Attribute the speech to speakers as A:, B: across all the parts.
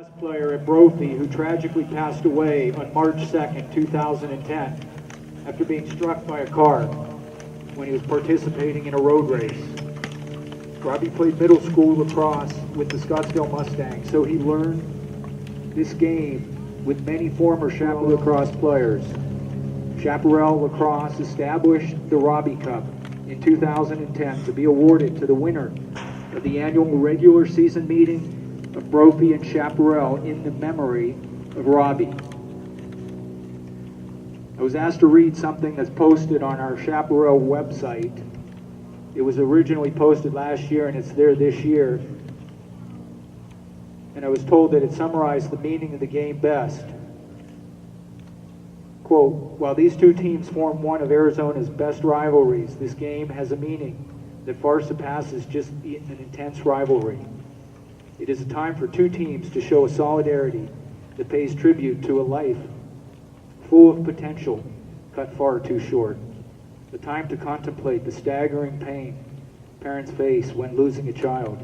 A: Player at Brophy who tragically passed away on March 2nd, 2010 after being struck by a car when he was participating in a road race. Robbie played middle school lacrosse with the Scottsdale Mustangs, so he learned this game with many former Chaparral lacrosse players. Chaparral Lacrosse established the Robbie Cup in 2010 to be awarded to the winner of the annual regular season meeting of Brophy and Chaparral in the memory of Robbie. I was asked to read something that's posted on our Chaparral website. It was originally posted last year and it's there this year. And I was told that it summarized the meaning of the game best. Quote, while these two teams form one of Arizona's best rivalries, this game has a meaning that far surpasses just an intense rivalry. It is a time for two teams to show a solidarity that pays tribute to a life full of potential cut far too short. A time to contemplate the staggering pain parents face when losing a child.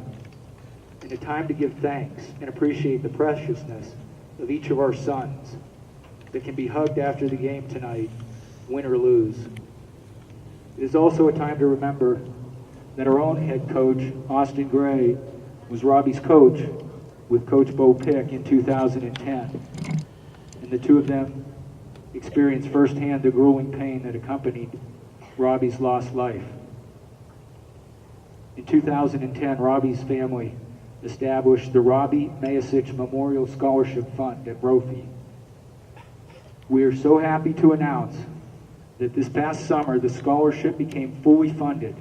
A: And a time to give thanks and appreciate the preciousness of each of our sons that can be hugged after the game tonight, win or lose. It is also a time to remember that our own head coach, Austin Gray, was Robbie's coach with Coach Bo Pick in 2010. And the two of them experienced firsthand the grueling pain that accompanied Robbie's lost life. In 2010, Robbie's family established the Robbie Maesich Memorial Scholarship Fund at Brophy. We are so happy to announce that this past summer the scholarship became fully funded,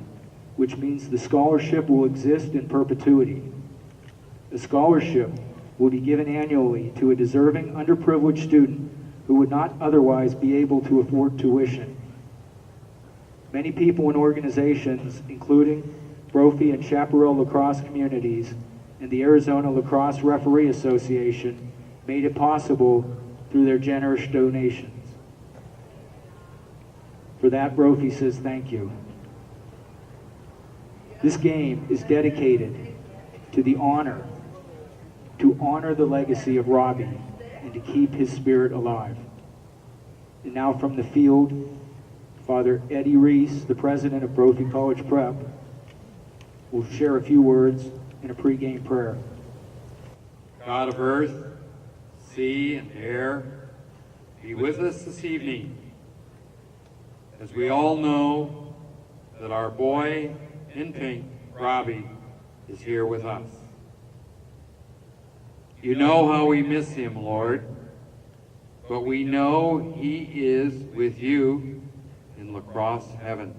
A: which means the scholarship will exist in perpetuity. The scholarship will be given annually to a deserving underprivileged student who would not otherwise be able to afford tuition. Many people and organizations, including Brophy and Chaparral lacrosse communities and the Arizona Lacrosse Referee Association, made it possible through their generous donations. For that, Brophy says thank you. This game is dedicated to honor the legacy of Robbie and to keep his spirit alive. And now from the field, Father Eddie Reese, the president of Brophy College Prep, will share a few words in a pregame prayer.
B: God of earth, sea, and air, be with us this evening, as we all know that our boy in pink, Robbie, is here with us. You know how we miss him, Lord, but we know he is with you in lacrosse heaven,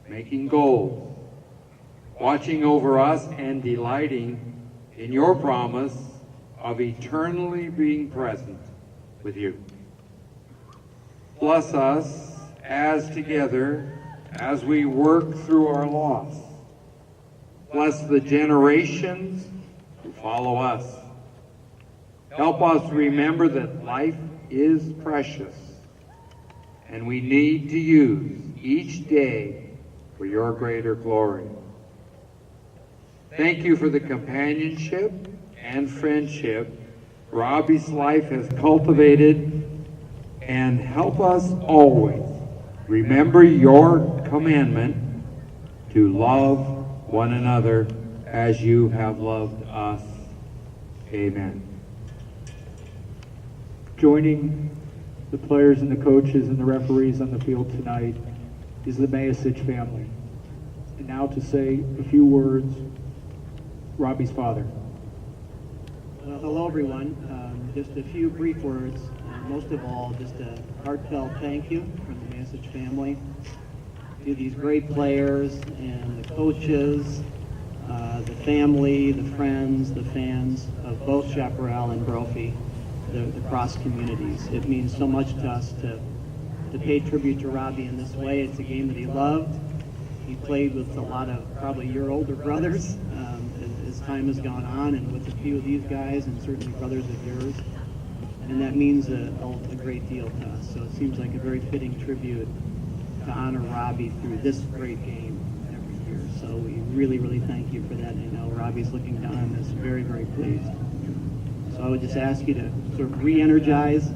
B: making goals, watching over us, and delighting in your promise of eternally being present with you. Bless us as together as we work through our loss. Bless the generations who follow us. Help us remember that life is precious and we need to use each day for your greater glory. Thank you for the companionship and friendship Robbie's life has cultivated, and help us always remember your commandment to love one another as you have loved us. Amen.
A: Joining the players and the coaches and the referees on the field tonight is the Maesich family. And now to say a few words, Robbie's father.
C: Hello everyone. Just a few brief words. Most of all, just a heartfelt thank you from the Maesich family to these great players and the coaches, the family, the friends, the fans of both Chaparral and Brophy, the cross communities. It means so much to us to pay tribute to Robbie in this way. It's a game that he loved. He played with a lot of probably your older brothers as time has gone on, and with a few of these guys, and certainly brothers of yours. And that means a great deal to us. So it seems like a very fitting tribute to honor Robbie through this great game every year. So we really, really thank you for that. I know Robbie's looking down on this very, very pleased. So So I would just ask you to sort of re-energize,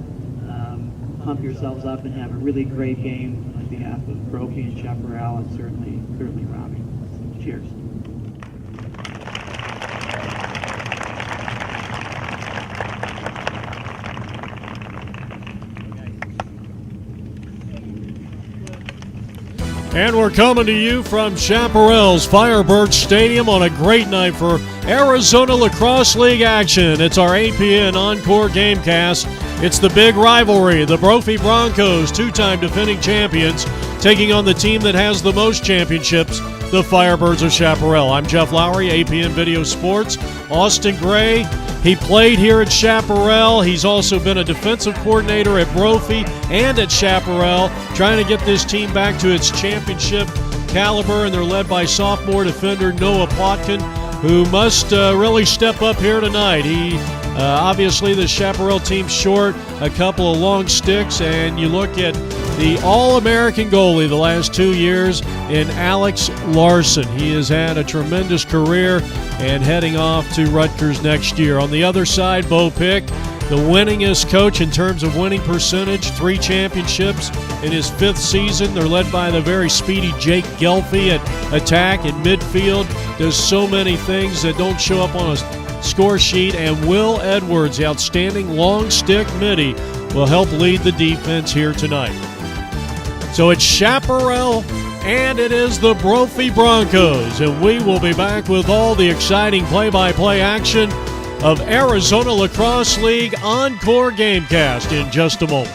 C: pump yourselves up, and have a really great game on behalf of Brophy and Chaparral, and certainly Robbie. Cheers.
D: And we're coming to you from Chaparral's Firebirds Stadium on a great night for Arizona Lacrosse League action. It's our APN Encore Gamecast. It's the big rivalry, the Brophy Broncos, two-time defending champions, taking on the team that has the most championships, the Firebirds of Chaparral. I'm Jeff Lowry, APN Video Sports. Austin Gray, he played here at Chaparral. He's also been a defensive coordinator at Brophy and at Chaparral, trying to get this team back to its championship caliber, and they're led by sophomore defender Noah Plotkin, who must really step up here tonight. Obviously, the Chaparral team's short a couple of long sticks, and you look at the All-American goalie the last 2 years in Alex Larson. He has had a tremendous career and heading off to Rutgers next year. On the other side, Bo Pick, the winningest coach in terms of winning percentage, 3 championships in his 5th season. They're led by the very speedy Jake Gelfie at attack and midfield. Does so many things that don't show up on a score sheet, and Will Edwards, the outstanding long stick midi, will help lead the defense here tonight. So it's Chaparral and it is the Brophy Broncos, and we will be back with all the exciting play-by-play action of Arizona Lacrosse League Encore Gamecast in just a moment.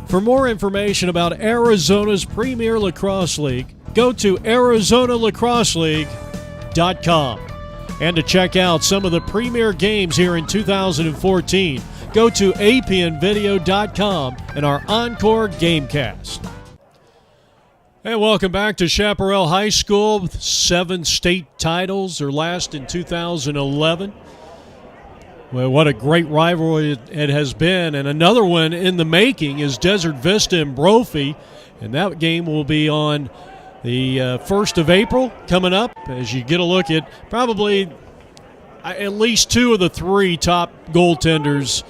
D: For more information about Arizona's Premier Lacrosse League, go to ArizonaLacrosseLeague.com. And to check out some of the premier games here in 2014, go to apnvideo.com and our Encore Gamecast. And welcome back to Chaparral High School. 7 state titles, their last in 2011. Well, what a great rivalry it has been. And another one in the making is Desert Vista and Brophy. And that game will be on the 1st of April coming up, as you get a look at probably at least 2 of the 3 top goaltenders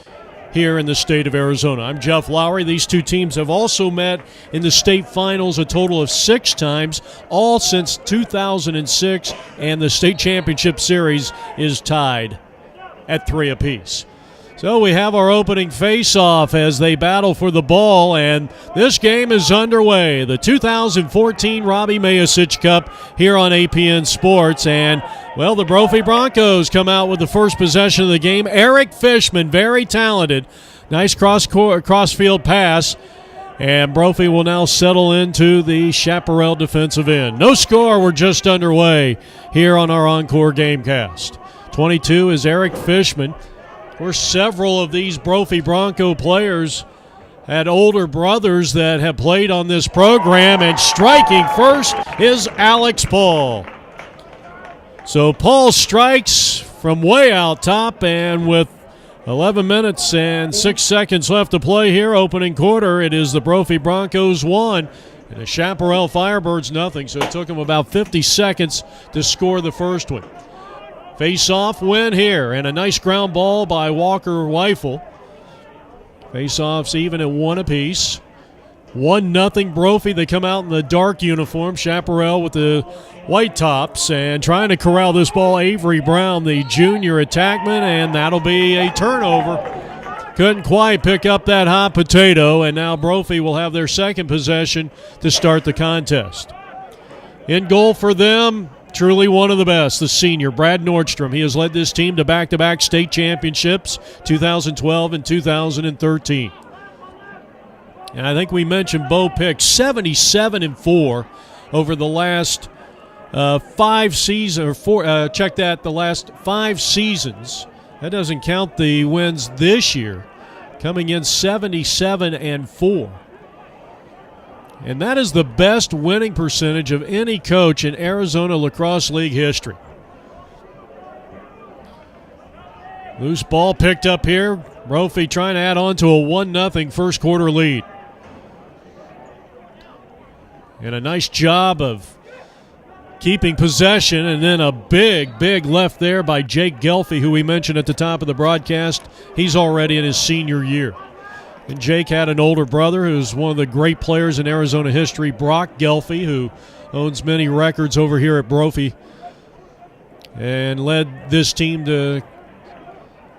D: here in the state of Arizona. I'm Jeff Lowry. These 2 teams have also met in the state finals a total of 6 times, all since 2006, and the state championship series is tied at 3 apiece. So we have our opening face-off as they battle for the ball, and this game is underway. The 2014 Robbie Maesich Cup here on APN Sports, and, well, the Brophy Broncos come out with the first possession of the game. Eric Fishman, very talented. Nice cross-field pass, and Brophy will now settle into the Chaparral defensive end. No score, we're just underway here on our Encore Gamecast. 22 is Eric Fishman. Of course, several of these Brophy Bronco players had older brothers that have played on this program, and striking first is Alex Paul. So Paul strikes from way out top, and with 11 minutes and 6 seconds left to play here, opening quarter, it is the Brophy Broncos 1 and the Chaparral Firebirds nothing. So it took them about 50 seconds to score the first one. Face-off win here, and a nice ground ball by Walker Weifel. Face-offs even at 1 apiece. 1-0 Brophy. They come out in the dark uniform. Chaparral with the white tops, and trying to corral this ball, Avery Brown, the junior attackman, and that'll be a turnover. Couldn't quite pick up that hot potato, and now Brophy will have their second possession to start the contest. In goal for them, truly one of the best, the senior, Brad Nordstrom. He has led this team to back-to-back state championships, 2012 and 2013. And I think we mentioned Bo Pick, 77-4 over the last 5 seasons, the last 5 seasons. That doesn't count the wins this year, coming in 77-4. And that is the best winning percentage of any coach in Arizona Lacrosse League history. Loose ball picked up here. Brophy trying to add on to a 1-0 first quarter lead. And a nice job of keeping possession, and then a big left there by Jake Gelfie, who we mentioned at the top of the broadcast. He's already in his senior year. And Jake had an older brother who's one of the great players in Arizona history, Brock Gelfie, who owns many records over here at Brophy and led this team to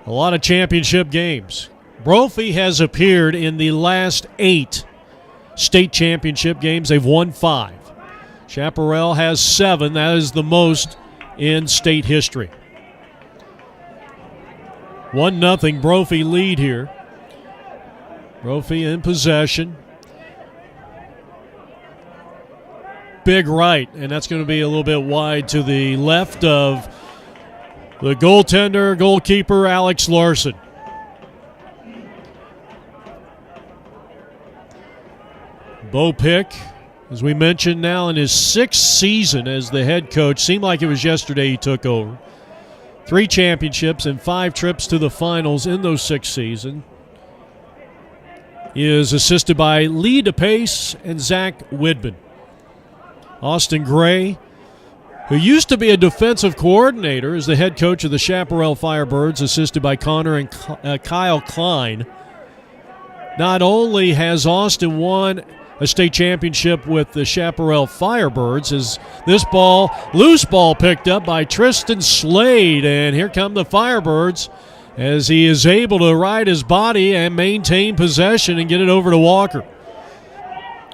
D: a lot of championship games. Brophy has appeared in the last 8 state championship games. They've won 5. Chaparral has 7. That is the most in state history. 1-0 Brophy lead here. Brophy in possession. Big right, and that's going to be a little bit wide to the left of the goalkeeper, Alex Larson. Bo Pick, as we mentioned, now in his 6th season as the head coach. Seemed like it was yesterday he took over. 3 championships and 5 trips to the finals in those 6 seasons. He is assisted by Lee DePace and Zach Widman. Austin Gray, who used to be a defensive coordinator, is the head coach of the Chaparral Firebirds, assisted by Connor and Kyle Klein. Not only has Austin won a state championship with the Chaparral Firebirds, as this loose ball picked up by Tristan Slade, and here come the Firebirds as he is able to ride his body and maintain possession and get it over to Walker.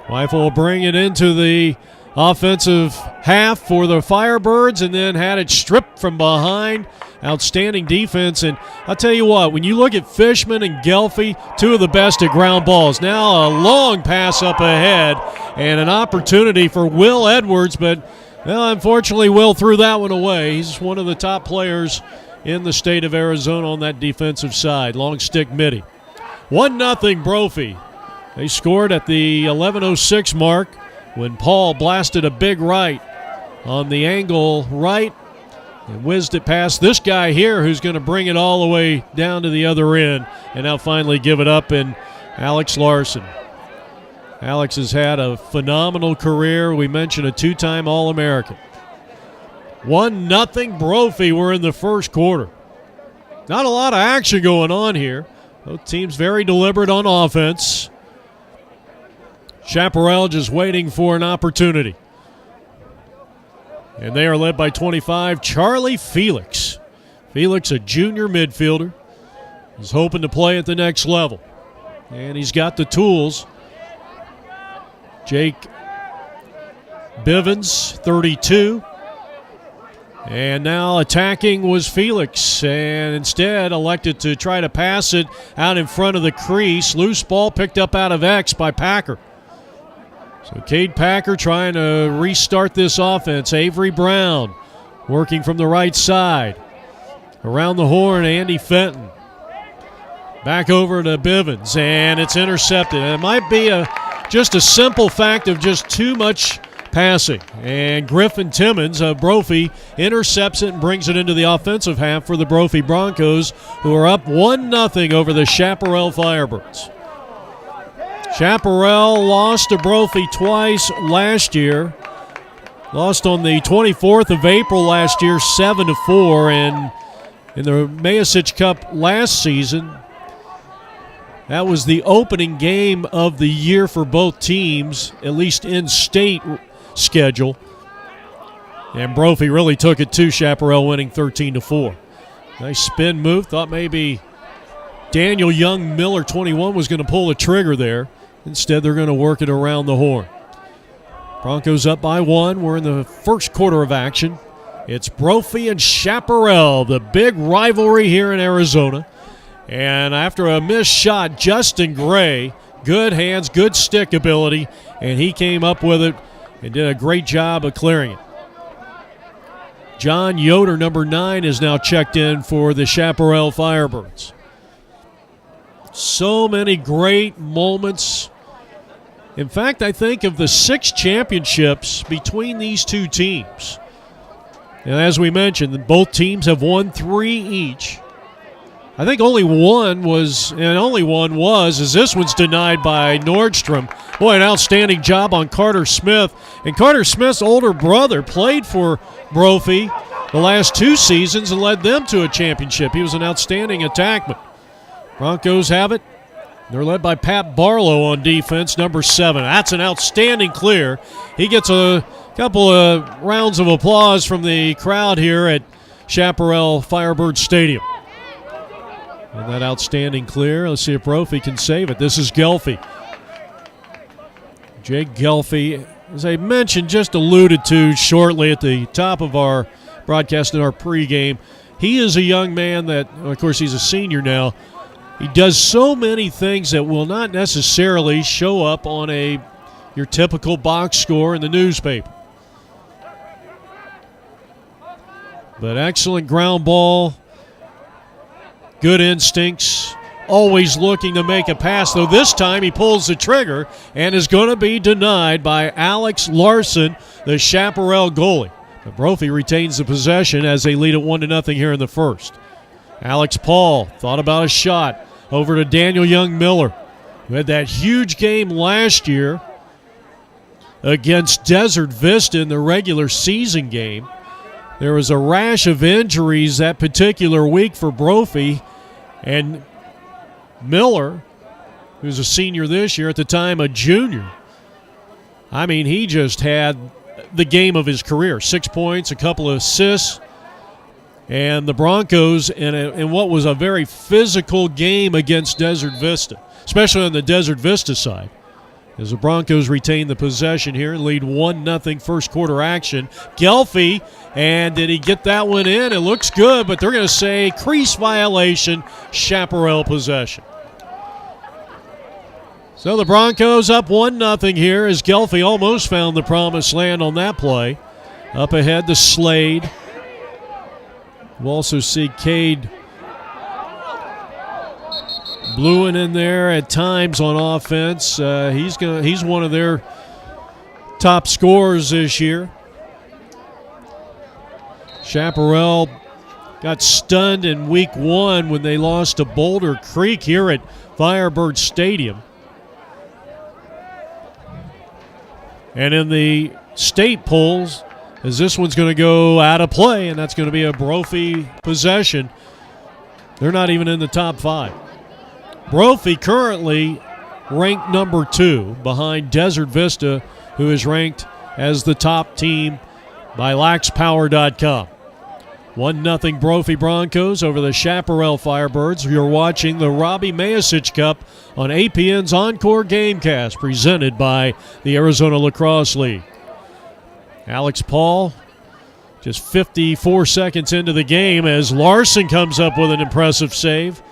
D: Weifel will bring it into the offensive half for the Firebirds and then had it stripped from behind. Outstanding defense. And I'll tell you what, when you look at Fishman and Gelfie, 2 of the best at ground balls. Now a long pass up ahead and an opportunity for Will Edwards, but unfortunately Will threw that one away. He's one of the top players in the state of Arizona on that defensive side. Long stick midi. 1-0 Brophy. They scored at the 11:06 mark when Paul blasted a big right on the angle right and whizzed it past this guy here who's going to bring it all the way down to the other end and now finally give it up in Alex Larson. Alex has had a phenomenal career. We mentioned a 2-time All-American. 1-0 Brophy. We're in the first quarter. Not a lot of action going on here. Both teams very deliberate on offense. Chaparral just waiting for an opportunity. And they are led by 25, Charlie Felix. Felix, a junior midfielder, is hoping to play at the next level. And he's got the tools. Jake Bivens, 32. And now attacking was Felix, and instead elected to try to pass it out in front of the crease. Loose ball picked up out of X by Packer. So Cade Packer trying to restart this offense. Avery Brown working from the right side. Around the horn, Andy Fenton. Back over to Bivens, and it's intercepted. And it might be just a simple fact of just too much passing. And Griffin Timmons of Brophy intercepts it and brings it into the offensive half for the Brophy Broncos, who are up 1-0 over the Chaparral Firebirds. Chaparral lost to Brophy twice last year. Lost on the 24th of April last year, 7-4. And in the Maesich Cup last season, that was the opening game of the year for both teams, at least in state schedule. And Brophy really took it to Chaparral, winning 13-4. Nice spin move. Thought maybe Daniel Young Miller, 21, was going to pull the trigger there. Instead, they're going to work it around the horn. Broncos up by 1. We're in the first quarter of action. It's Brophy and Chaparral, the big rivalry here in Arizona. And after a missed shot, Justin Gray, good hands, good stick ability, and he came up with it and did a great job of clearing it. John Yoder, number 9, is now checked in for the Chaparral Firebirds. So many great moments. In fact, I think of the 6 championships between these two teams. And as we mentioned, both teams have won 3 each. I think only one was, as this one's denied by Nordstrom. Boy, an outstanding job on Carter Smith. And Carter Smith's older brother played for Brophy the last 2 seasons and led them to a championship. He was an outstanding attackman. Broncos have it. They're led by Pat Barlow on defense, number 7. That's an outstanding clear. He gets a couple of rounds of applause from the crowd here at Chaparral Firebirds Stadium. And that outstanding clear. Let's see if Brophy can save it. This is Gelfie. Jake Gelfie, as I mentioned, just alluded to shortly at the top of our broadcast in our pregame. He is a young man that, of course, he's a senior now. He does so many things that will not necessarily show up on your typical box score in the newspaper. But excellent ground ball. Good instincts, always looking to make a pass, though this time he pulls the trigger and is going to be denied by Alex Larson, the Chaparral goalie. But Brophy retains the possession as they lead at 1-0 here in the first. Alex Paul thought about a shot over to Daniel Young-Miller, who had that huge game last year against Desert Vista in the regular season game. There was a rash of injuries that particular week for Brophy. And Miller, who's a senior this year, at the time a junior, I mean, he just had the game of his career. 6 points, a couple of assists. And the Broncos, in what was a very physical game against Desert Vista, especially on the Desert Vista side, as the Broncos retain the possession here and lead 1-0 first quarter action. Gelfie, and did he get that one in? It looks good, but they're going to say crease violation, Chaparral possession. So the Broncos up 1-0 here as Gelfie almost found the promised land on that play. Up ahead to Slade. We'll also see Cade Bluin in there at times on offense. He's one of their top scorers this year. Chaparral got stunned in week 1 when they lost to Boulder Creek here at Firebirds Stadium. And in the state polls, as this one's going to go out of play, and that's going to be a Brophy possession. They're not even in the top 5. Brophy currently ranked number 2 behind Desert Vista, who is ranked as the top team by laxpower.com. 1-0 Brophy Broncos over the Chaparral Firebirds. You're watching the Robbie Maesich Cup on APN's Encore Gamecast, presented by the Arizona Lacrosse League. Alex Paul, just 54 seconds into the game as Larson comes up with an impressive save.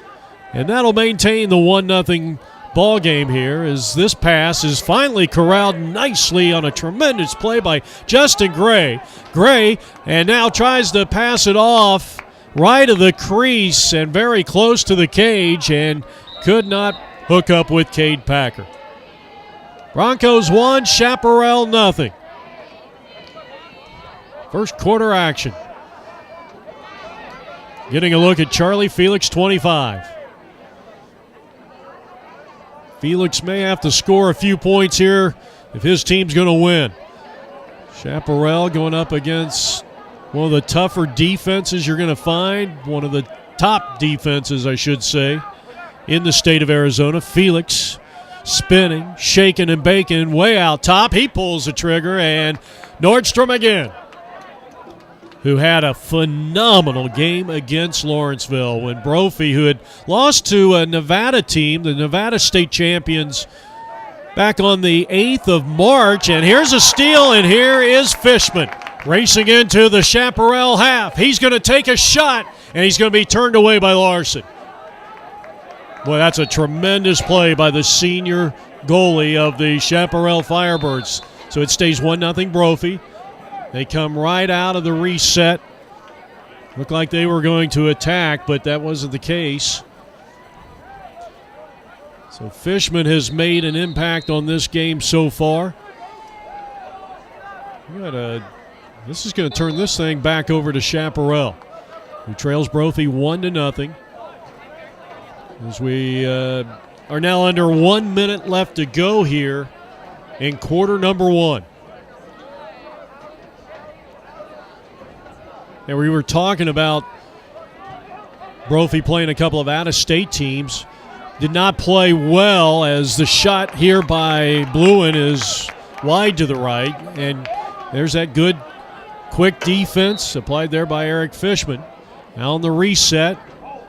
D: And that'll maintain the 1-0 ball game here as this pass is finally corralled nicely on a tremendous play by Justin Gray. Gray, and now tries to pass it off right of the crease and very close to the cage and could not hook up with Cade Packer. Broncos 1, Chaparral 0. First quarter action. Getting a look at Charlie Felix, 25. Felix may have to score a few points here if his team's going to win. Chaparral going up against one of the tougher defenses you're going to find, one of the top defenses, I should say, in the state of Arizona. Felix spinning, shaking and baking, way out top. He pulls the trigger, and Nordstrom again, who had a phenomenal game against Lawrenceville when Brophy, who had lost to a Nevada team, the Nevada state champions, back on the 8th of March. And here's a steal, and here is Fishman racing into the Chaparral half. He's going to take a shot, and he's going to be turned away by Larson. Boy, that's a tremendous play by the senior goalie of the Chaparral Firebirds. So it stays 1-0 Brophy. They come right out of the reset. Looked like they were going to attack, but that wasn't the case. So Fishman has made an impact on this game so far. This is going to turn this thing back over to Chaparral, who trails Brophy 1-0. as we are now under 1 minute left to go here in quarter number one. And we were talking about Brophy playing a couple of out-of-state teams. Did not play well, as the shot here by Bluin is wide to the right. And there's that good, quick defense applied there by Eric Fishman. Now on the reset,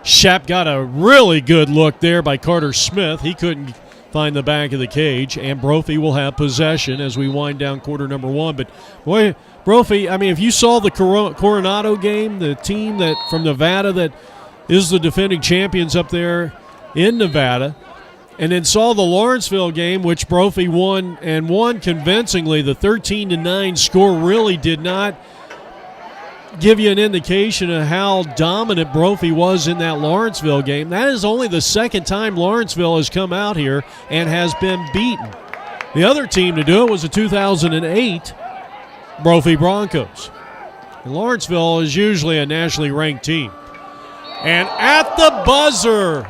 D: Shap got a really good look there by Carter Smith. He couldn't find the back of the cage, and Brophy will have possession as we wind down quarter number one. But, boy, Brophy, I mean, if you saw the Coronado game, the team that from Nevada that is the defending champions up there in Nevada, and then saw the Lawrenceville game, which Brophy won, and won convincingly. The 13-9 score really did not give you an indication of how dominant Brophy was in that Lawrenceville game. That is only the second time Lawrenceville has come out here and has been beaten. The other team to do it was the 2008 Brophy Broncos. And Lawrenceville is usually a nationally ranked team. And at the buzzer,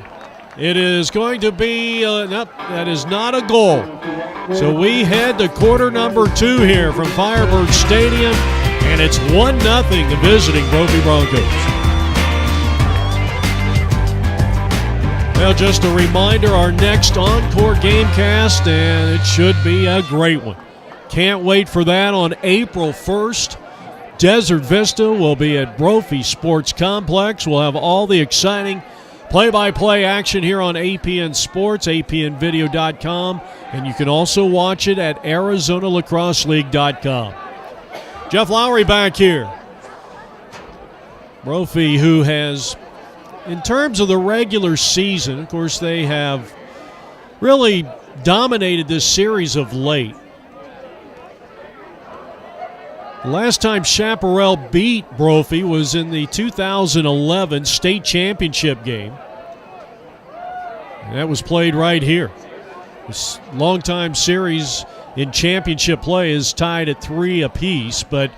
D: it is going to be, nope, that is not a goal. So we head to quarter number two here from Firebirds Stadium, and it's 1-0 the visiting Brophy Broncos. Well, just a reminder, our next Encore Gamecast, and it should be a great one. Can't wait for that on April 1st. Desert Vista will be at Brophy Sports Complex. We'll have all the exciting play-by-play action here on APN Sports, apnvideo.com, and you can also watch it at ArizonaLacrosseLeague.com. Jeff Lowry back here. Brophy, who has, in terms of the regular season, of course, they have really dominated this series of late. The last time Chaparral beat Brophy was in the 2011 state championship game. And that was played right here. This longtime series in championship play is tied at 3 apiece, but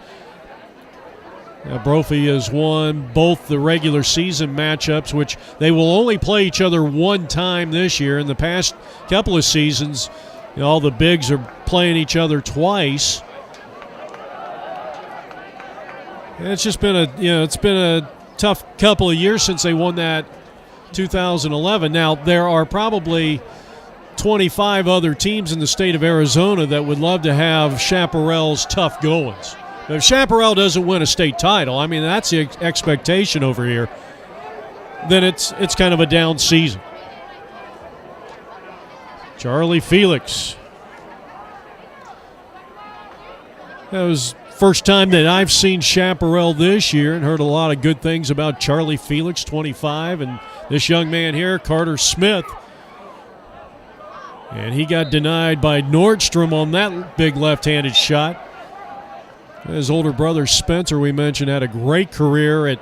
D: Brophy has won both the regular season matchups, which they will only play each other one time this year. In the past couple of seasons, all the bigs are playing each other twice. And it's just been a tough couple of years since they won that 2011. Now, there are probably 25 other teams in the state of Arizona that would love to have Chaparral's tough goings. But if Chaparral doesn't win a state title, I mean, that's the expectation over here, then it's kind of a down season. Charlie Felix. That was first time that I've seen Chaparral this year and heard a lot of good things about Charlie Felix, 25, and this young man here, Carter Smith. And he got denied by Nordstrom on that big left-handed shot. His older brother Spencer, we mentioned, had a great career at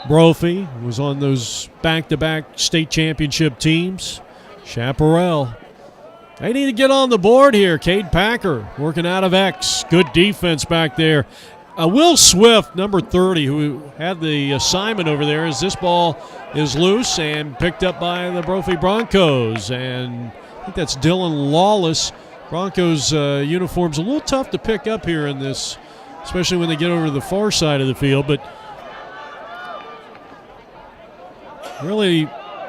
D: Brophy. Was on those back-to-back state championship teams. Chaparral, they need to get on the board here. Cade Packer working out of X. Good defense back there. Will Swift, number 30, who had the assignment over there, as this ball is loose and picked up by the Brophy Broncos. And I think that's Dylan Lawless. Broncos uniforms a little tough to pick up here in this, especially when they get over to the far side of the field. But really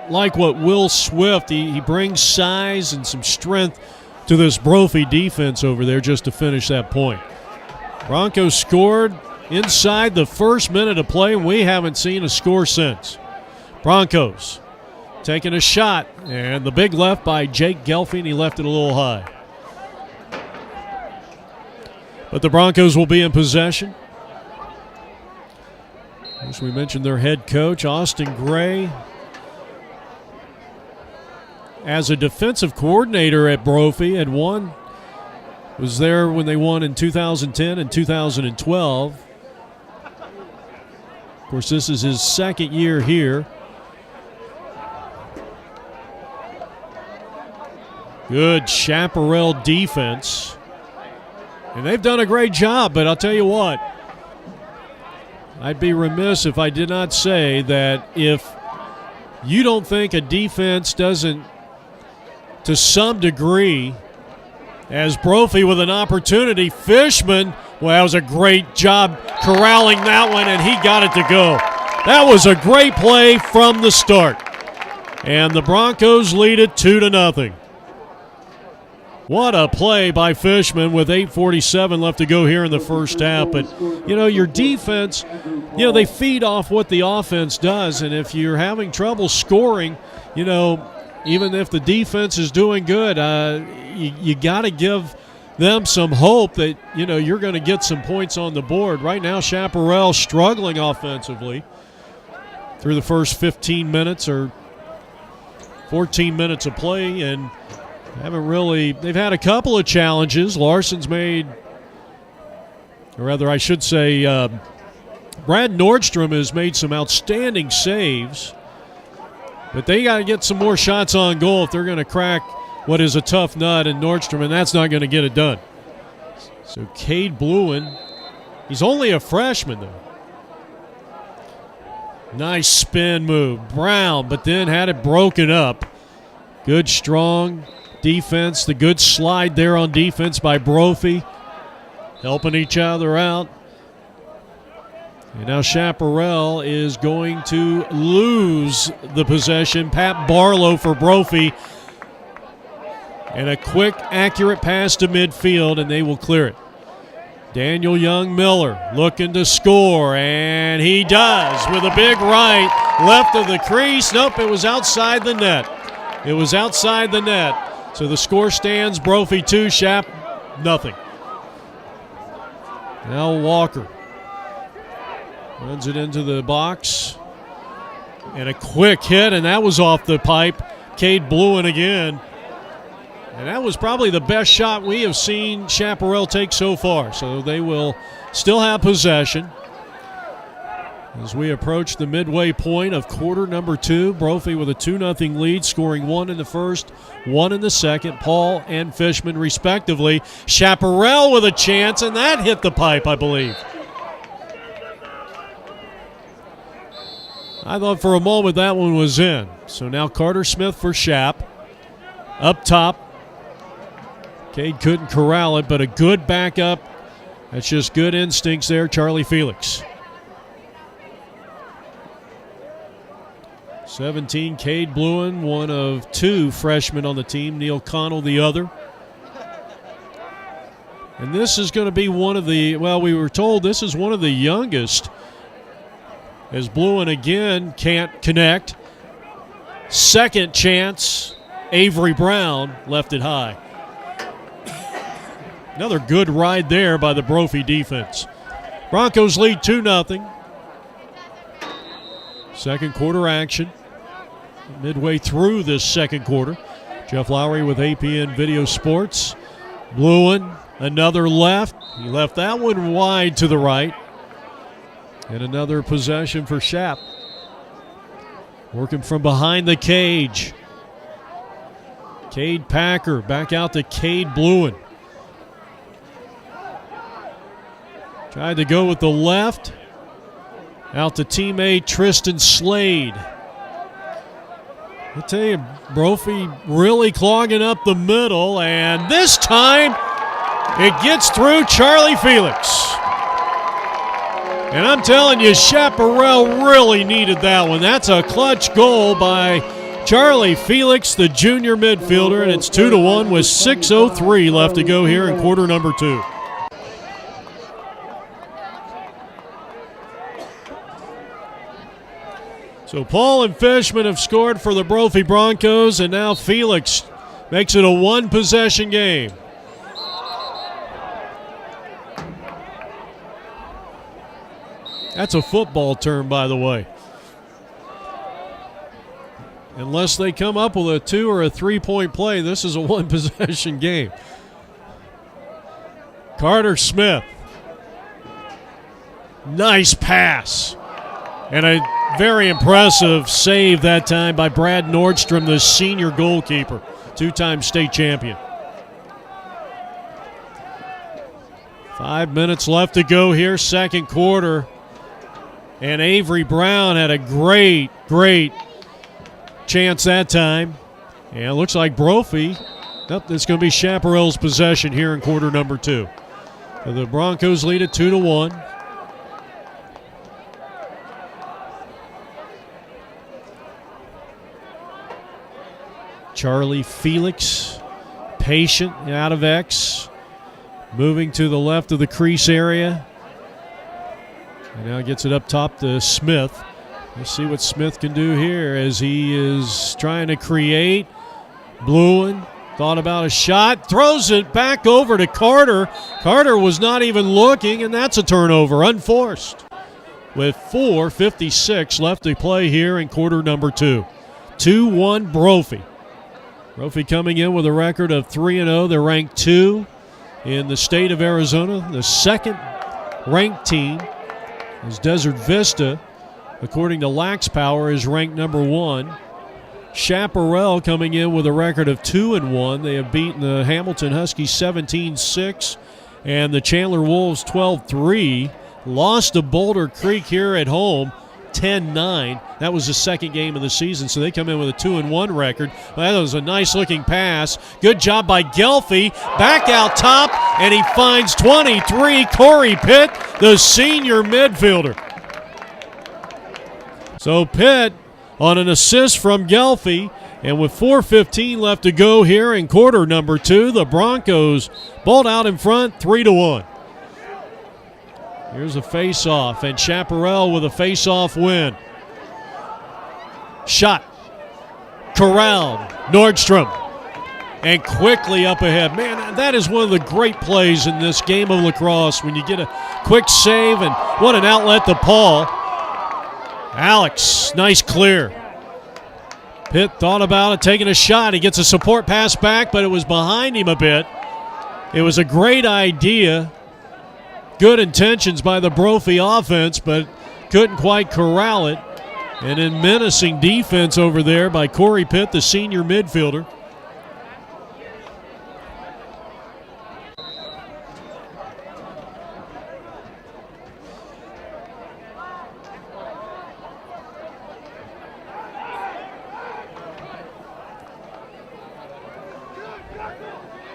D: like what Will Swift, he brings size and some strength to this Brophy defense over there just to finish that point. Broncos scored inside the first minute of play, and we haven't seen a score since. Broncos taking a shot, and the big left by Jake Gelfie, and he left it a little high. But the Broncos will be in possession. As we mentioned, their head coach, Austin Gray, as a defensive coordinator at Brophy, was there when they won in 2010 and 2012. Of course, this is his second year here. Good Chaparral defense. And they've done a great job, but I'll tell you what, I'd be remiss if I did not say that if you don't think a defense doesn't, to some degree, as Brophy with an opportunity. Fishman, well, that was a great job corralling that one, and he got it to go. That was a great play from the start. And the Broncos lead it 2-0. What a play by Fishman with 8:47 left to go here in the first half. But, your defense, they feed off what the offense does. And if you're having trouble scoring, even if the defense is doing good, you got to give them some hope that, you're going to get some points on the board. Right now, Chaparral struggling offensively through the first 15 minutes or 14 minutes of play, and they've had a couple of challenges. Larson's made, or rather I should say, Brad Nordstrom has made some outstanding saves, but they got to get some more shots on goal if they're going to crack what is a tough nut in Nordstrom, and that's not going to get it done. So Cade Bluen, he's only a freshman though. Nice spin move. Brown, but then had it broken up. Good, strong defense. The good slide there on defense by Brophy. Helping each other out. And now Chaparral is going to lose the possession. Pat Barlow for Brophy. And a quick, accurate pass to midfield, and they will clear it. Daniel Young-Miller looking to score, and he does with a big right, left of the crease. Nope, it was outside the net. It was outside the net. So the score stands, Brophy 2, Chap nothing. Now Walker runs it into the box, and a quick hit, and that was off the pipe. Cade Bluen again. And that was probably the best shot we have seen Chaparral take so far. So they will still have possession. As we approach the midway point of quarter number 2, Brophy with a 2-0 lead, scoring 1 in the first, 1 in the second. Paul and Fishman respectively. Chaparral with a chance, and that hit the pipe, I believe. I thought for a moment that one was in. So now Carter Smith for Shap. Up top. Cade couldn't corral it, but a good backup. That's just good instincts there, Charlie Felix. 17, Cade Bluen, one of 2 freshmen on the team. Neil Connell, the other. And this is going to be one of the, we were told this is one of the youngest, as Bluen again can't connect. Second chance, Avery Brown left it high. Another good ride there by the Brophy defense. Broncos lead 2-0. Second quarter action. Midway through this second quarter. Jeff Lowry with APN Video Sports. Bluen, another left. He left that one wide to the right. And another possession for Shap. Working from behind the cage. Cade Packer back out to Cade Bluen. Tried to go with the left. Out to teammate Tristan Slade. I tell you, Brophy really clogging up the middle, and this time it gets through Charlie Felix. And I'm telling you, Chaparral really needed that one. That's a clutch goal by Charlie Felix, the junior midfielder, and it's 2-1 with 6:03 left to go here in quarter number 2. So Paul and Fishman have scored for the Brophy Broncos, and now Felix makes it a one-possession game. That's a football term, by the way. Unless they come up with a 2 or a 3-point play, this is a one-possession game. Carter Smith. Nice pass. And a very impressive save that time by Brad Nordstrom, the senior goalkeeper, 2-time state champion. 5 minutes left to go here, second quarter. And Avery Brown had a great chance that time. And it looks like Brophy. Nope, it's going to be Chaparral's possession here in quarter number 2. So the Broncos lead it 2-1. Charlie Felix, patient out of X, moving to the left of the crease area. And now gets it up top to Smith. Let's see what Smith can do here as he is trying to create. Blewin thought about a shot, throws it back over to Carter. Carter was not even looking, and that's a turnover, unforced. With 4:56 left to play here in quarter number 2. 2-1 Brophy. Brophy coming in with a record of 3-0. They're ranked 2 in the state of Arizona. The second ranked team is Desert Vista, according to Lax Power, is ranked number 1. Chaparral coming in with a record of 2-1. They have beaten the Hamilton Huskies 17-6 and the Chandler Wolves 12-3. Lost to Boulder Creek here at home 10-9. That was the second game of the season, so they come in with a 2-1 record. Well, that was a nice-looking pass. Good job by Gelfie. Back out top, and he finds 23, Corey Pitt, the senior midfielder. So Pitt on an assist from Gelfie, and with 4:15 left to go here in quarter number 2, the Broncos bolt out in front 3-1. Here's a face-off, and Chaparral with a face-off win. Shot. Corralled. Nordstrom. And quickly up ahead. Man, that is one of the great plays in this game of lacrosse when you get a quick save, and what an outlet to Paul. Alex, nice clear. Pitt thought about it, taking a shot. He gets a support pass back, but it was behind him a bit. It was a great idea. Good intentions by the Brophy offense, but couldn't quite corral it. And in menacing defense over there by Corey Pitt, the senior midfielder.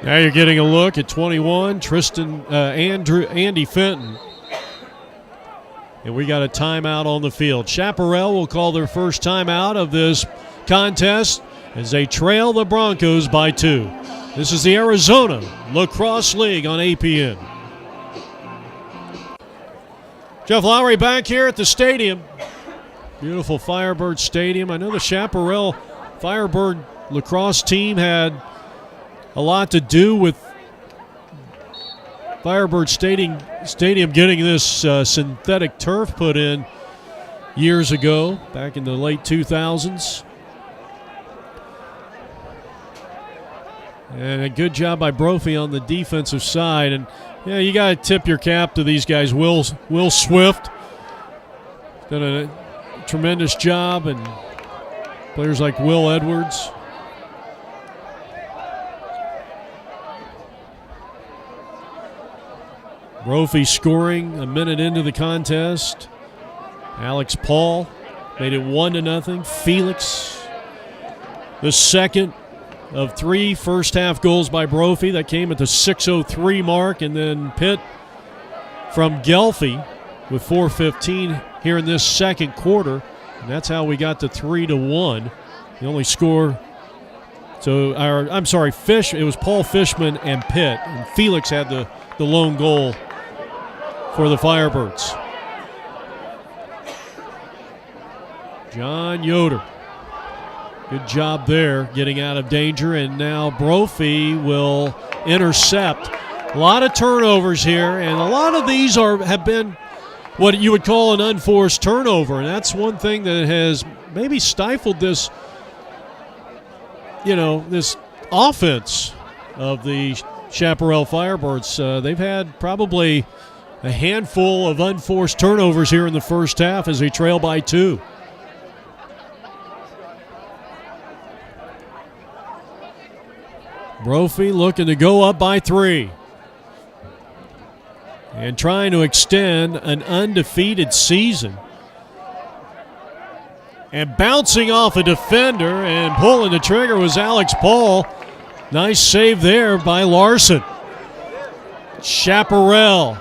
D: Now you're getting a look at 21, Andy Fenton. And we got a timeout on the field. Chaparral will call their first timeout of this contest as they trail the Broncos by 2. This is the Arizona Lacrosse League on APN. Jeff Lowry back here at the stadium. Beautiful Firebird Stadium. I know the Chaparral Firebird lacrosse team had a lot to do with Firebird Stadium getting this synthetic turf put in years ago, back in the late 2000s. And a good job by Brophy on the defensive side. And, yeah, you got to tip your cap to these guys. Will Swift done a tremendous job, and players like Will Edwards. Brophy scoring a minute into the contest. Alex Paul made it 1-0. Felix, the second of 3 first-half goals by Brophy. That came at the 6:03 mark. And then Pitt from Gelfie with 4:15 here in this second quarter. And that's how we got to 3-1. The only score. So, it was Paul Fishman and Pitt. And Felix had the lone goal for the Firebirds. John Yoder. Good job there getting out of danger, and now Brophy will intercept. A lot of turnovers here, and a lot of these have been what you would call an unforced turnover, and that's one thing that has maybe stifled this, this offense of the Chaparral Firebirds. They've had probably a handful of unforced turnovers here in the first half as they trail by 2. Brophy looking to go up by 3 and trying to extend an undefeated season. And bouncing off a defender and pulling the trigger was Alex Paul. Nice save there by Larson. Chaparral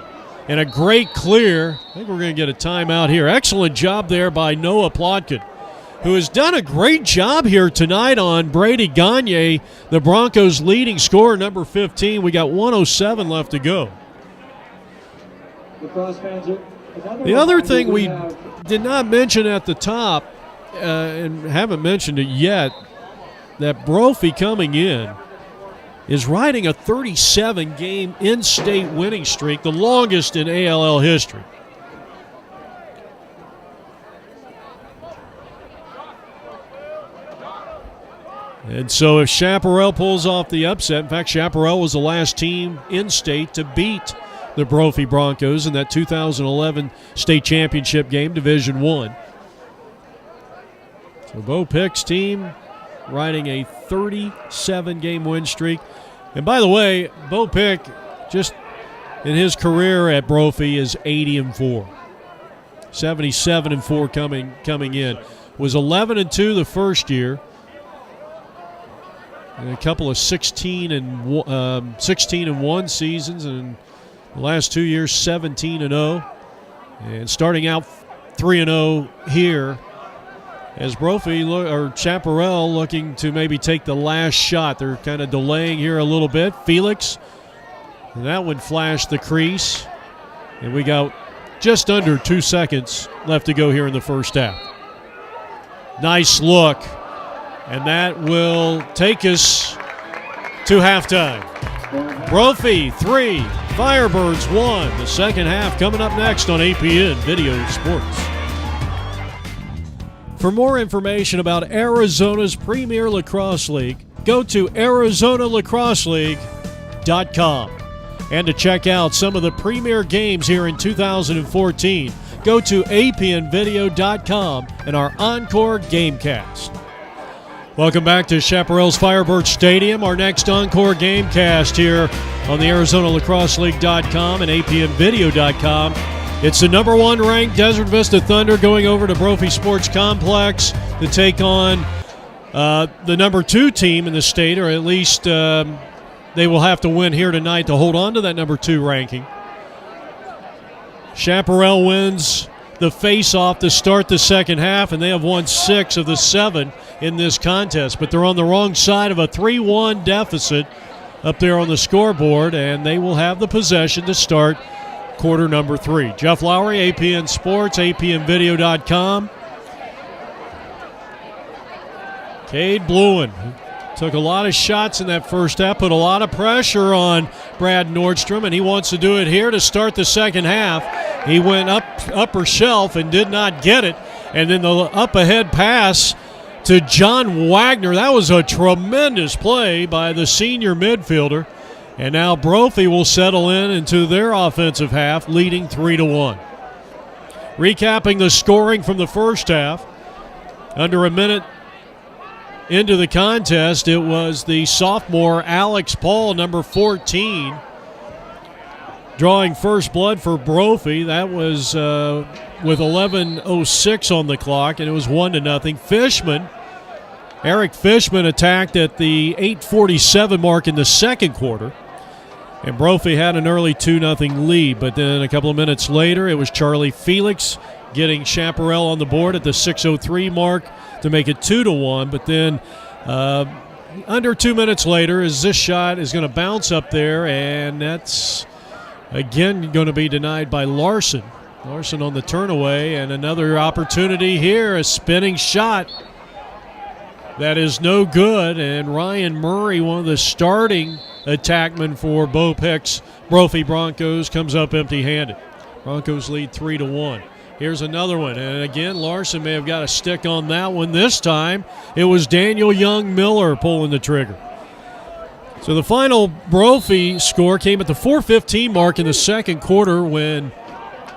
D: and a great clear. I think we're going to get a timeout here. Excellent job there by Noah Plotkin, who has done a great job here tonight on Brady Gagne, the Broncos' leading scorer, number 15. We got 1:07 left to go. The other thing we did not mention at the top, and haven't mentioned it yet, that Brophy coming in is riding a 37-game in-state winning streak, the longest in A.L.L. history. And so if Chaparral pulls off the upset, in fact, Chaparral was the last team in-state to beat the Brophy Broncos in that 2011 state championship game, Division I. So Bo Pick's team riding a 37-game win streak. And by the way, Bo Pick, just in his career at Brophy, is 80-4. 77-4 coming in. Was 11-2 the first year. And a couple of 16-1 seasons, and the last 2 years 17-0, and starting out 3-0 here as Brophy or Chaparral looking to maybe take the last shot. They're kind of delaying here a little bit. Felix, and that one flashed the crease, and we got just under 2 seconds left to go here in the first half. Nice look. And that will take us to halftime. Brophy 3, Firebirds 1. The second half coming up next on APN Video Sports. For more information about Arizona's Premier Lacrosse League, go to ArizonaLacrosseLeague.com. And to check out some of the premier games here in 2014, go to APNVideo.com and our Encore Gamecast. Welcome back to Chaparral's Firebirds Stadium. Our next Encore Gamecast here on the ArizonaLacrosseLeague.com and APNVideo.com. It's the number 1 ranked Desert Vista Thunder going over to Brophy Sports Complex to take on the number 2 team in the state, or at least they will have to win here tonight to hold on to that number 2 ranking. Chaparral wins the face-off to start the second half, and they have won 6 of the 7 in this contest, but they're on the wrong side of a 3-1 deficit up there on the scoreboard, and they will have the possession to start quarter number 3. Jeff Lowry, APN Sports, APNVideo.com. Cade Bluen took a lot of shots in that first half, put a lot of pressure on Brad Nordstrom, and he wants to do it here to start the second half. He went upper shelf and did not get it, and then the up-ahead pass to John Wagner. That was a tremendous play by the senior midfielder. And now Brophy will settle into their offensive half, leading 3-1. Recapping the scoring from the first half, under a minute into the contest, it was the sophomore Alex Paul, number 14, drawing first blood for Brophy. That was with 11:06 on the clock, and it was 1-0. Eric Fishman attacked at the 8:47 mark in the second quarter, and Brophy had an early 2-0 lead. But then a couple of minutes later, it was Charlie Felix getting Chaparral on the board at the 6:03 mark to make it 2-1. But then under 2 minutes later, as this shot is going to bounce up there, and that's again going to be denied by Larson. Larson on the turnaway, and another opportunity here, a spinning shot that is no good, and Ryan Murray, one of the starting attackmen for Bo Pick's Brophy Broncos, comes up empty-handed. Broncos lead 3-1. Here's another one, and again, Larson may have got a stick on that one. This time, it was Daniel Young-Miller pulling the trigger. So the final Brophy score came at the 4:15 mark in the second quarter when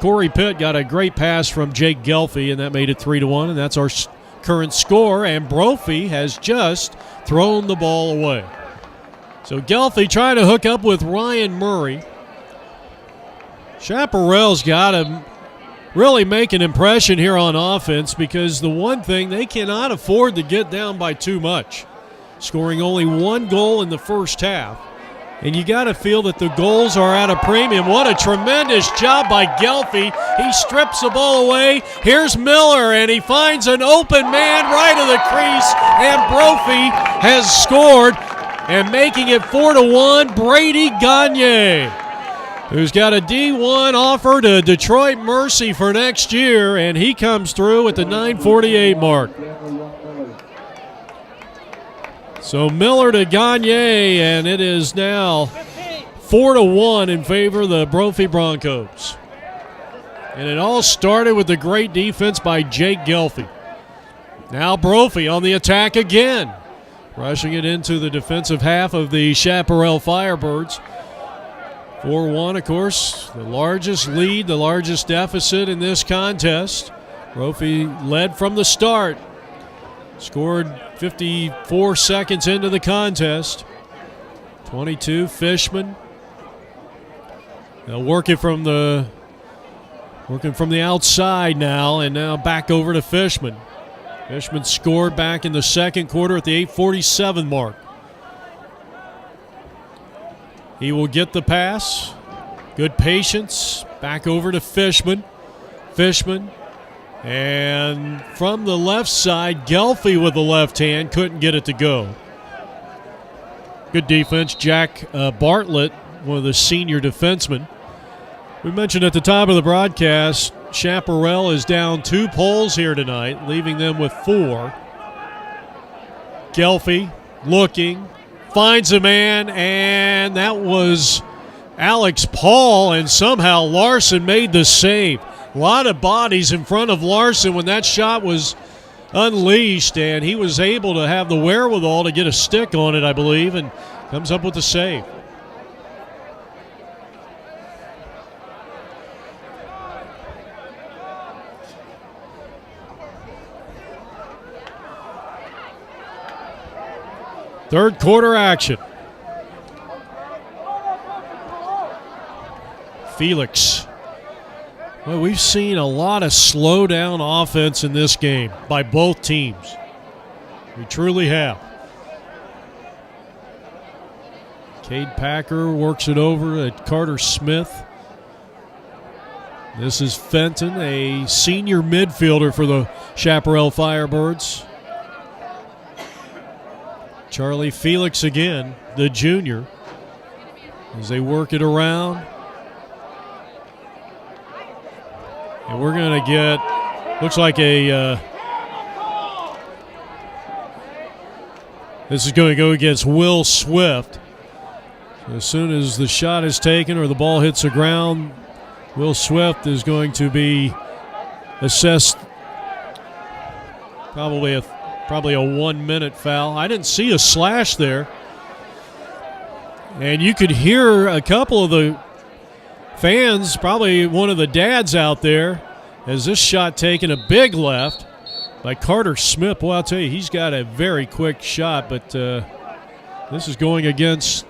D: Corey Pitt got a great pass from Jake Gelfie, and that made it 3-1, and that's our current score, and Brophy has just thrown the ball away. So Gelfie trying to hook up with Ryan Murray. Chaparral's got him really make an impression here on offense, because the one thing, they cannot afford to get down by too much. Scoring only one goal in the first half. And you got to feel that the goals are at a premium. What a tremendous job by Gelfie. He strips the ball away. Here's Miller, and he finds an open man right of the crease, and Brophy has scored, and making it 4-1, Brady Gagne, who's got a D1 offer to Detroit Mercy for next year, and he comes through at the 9:48 mark. So Miller to Gagne, and it is now 4-1 in favor of the Brophy Broncos. And it all started with the great defense by Jake Gelfie. Now Brophy on the attack again, rushing it into the defensive half of the Chaparral Firebirds. 4-1, of course, the largest lead, the largest deficit in this contest. Brophy led from the start. Scored 54 seconds into the contest. 22, Fishman. Now working from the outside now, and now back over to Fishman. Fishman scored back in the second quarter at the 8:47 mark. He will get the pass. Good patience. Back over to Fishman. Fishman. And from the left side, Gelfie with the left hand couldn't get it to go. Good defense. Jack Bartlett, one of the senior defensemen. We mentioned at the top of the broadcast, Chaparral is down 2 poles here tonight, leaving them with 4. Gelfie looking, finds a man, and that was Alex Paul, and somehow Larson made the save. A lot of bodies in front of Larson when that shot was unleashed, and he was able to have the wherewithal to get a stick on it, I believe, and comes up with the save. Third quarter action. Felix. Well, we've seen a lot of slow-down offense in this game by both teams. We truly have. Cade Packer works it over at Carter Smith. This is Fenton, a senior midfielder for the Chaparral Firebirds. Charlie Felix again, the junior, as they work it around. And we're going to get, looks like this is going to go against Will Swift. So as soon as the shot is taken or the ball hits the ground, Will Swift is going to be assessed probably a 1-minute foul. I didn't see a slash there. And you could hear a couple of the fans, probably one of the dads out there, as this shot taken a big left by Carter Smith. Well, I'll tell you, he's got a very quick shot, but this is going against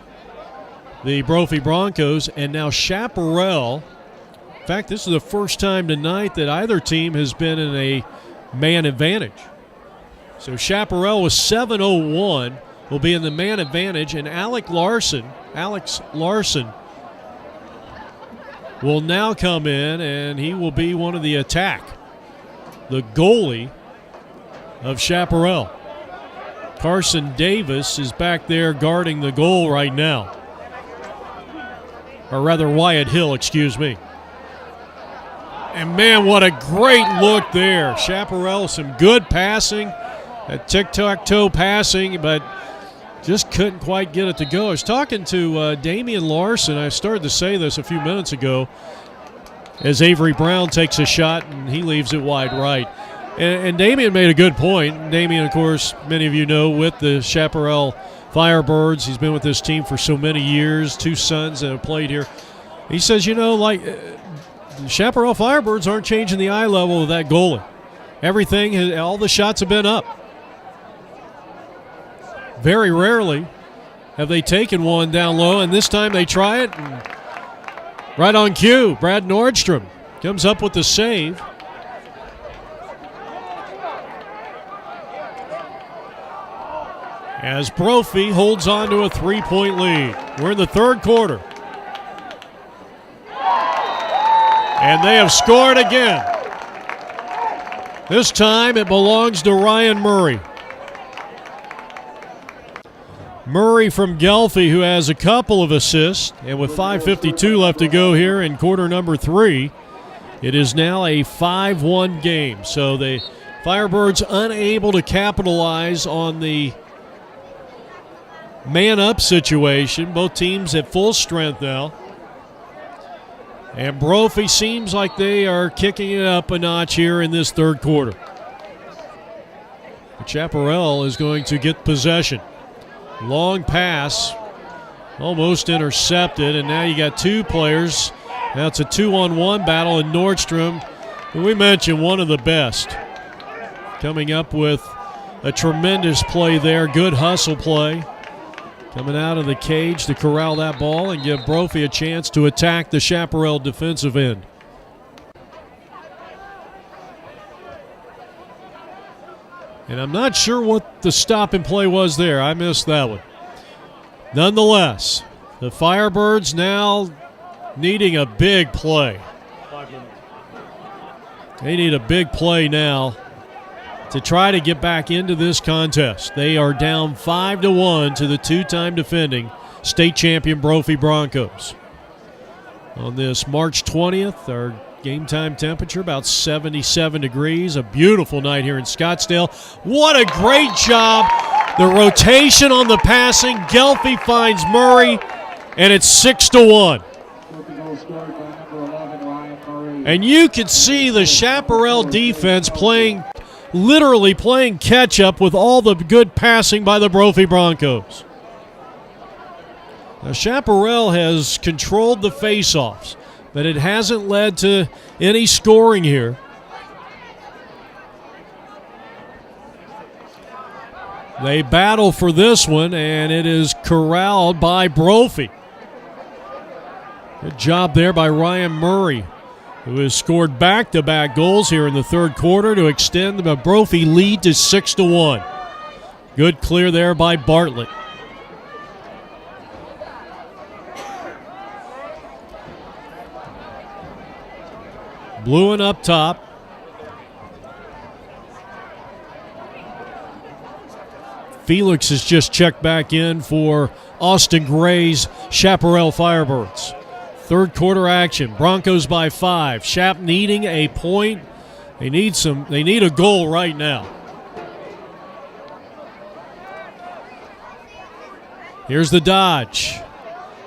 D: the Brophy Broncos. And now Chaparral, in fact, this is the first time tonight that either team has been in a man advantage. So Chaparral with 7:01 will be in the man advantage, and Alex Larson will now come in, and he will be one of the attack, the goalie of Chaparral. Carson Davis is back there guarding the goal right now. Or rather, Wyatt Hill, excuse me. And man, what a great look there. Chaparral, some good passing, a tic-tac-toe passing, but just couldn't quite get it to go. I was talking to Damian Larson. I started to say this a few minutes ago as Avery Brown takes a shot and he leaves it wide right. And Damian made a good point. Damian, of course, many of you know, with the Chaparral Firebirds. He's been with this team for so many years, 2 sons that have played here. He says, you know, like the Chaparral Firebirds aren't changing the eye level of that goalie. Everything, all the shots have been up. Very rarely have they taken one down low, and this time they try it. And right on cue, Brad Nordstrom comes up with the save. As Brophy holds on to a 3-point lead. We're in the third quarter. And they have scored again. This time it belongs to Ryan Murray. Murray from Gelfie, who has a couple of assists. And with 5:52 left to go here in quarter number 3, it is now a 5-1 game. So the Firebirds unable to capitalize on the man-up situation. Both teams at full strength now. And Brophy seems like they are kicking it up a notch here in this third quarter. Chaparral is going to get possession. Long pass, almost intercepted, and now you got two players. Now it's a 2-on-1 battle, and Nordstrom, who we mentioned, one of the best, coming up with a tremendous play there. Good hustle play. Coming out of the cage to corral that ball and give Brophy a chance to attack the Chaparral defensive end. And I'm not sure what the stop and play was there. I missed that one. Nonetheless, the Firebirds now needing a big play. They need a big play now to try to get back into this contest. They are down 5-1 to the two-time defending state champion Brophy Broncos. On this March 20th, our game time temperature about 77 degrees. A beautiful night here in Scottsdale. What a great job. The rotation on the passing. Gelfie finds Murray, and it's 6-1. And you can see the Chaparral defense literally playing catch-up with all the good passing by the Brophy Broncos. Now, Chaparral has controlled the face-offs, but it hasn't led to any scoring here. They battle for this one, and it is corralled by Brophy. Good job there by Ryan Murray, who has scored back-to-back goals here in the third quarter to extend the Brophy lead to 6-1. Good clear there by Bartlett. Bluen up top. Felix has just checked back in for Austin Gray's Chaparral Firebirds. Third quarter action. Broncos by 5. Chap needing a point. They need a goal right now. Here's the dodge.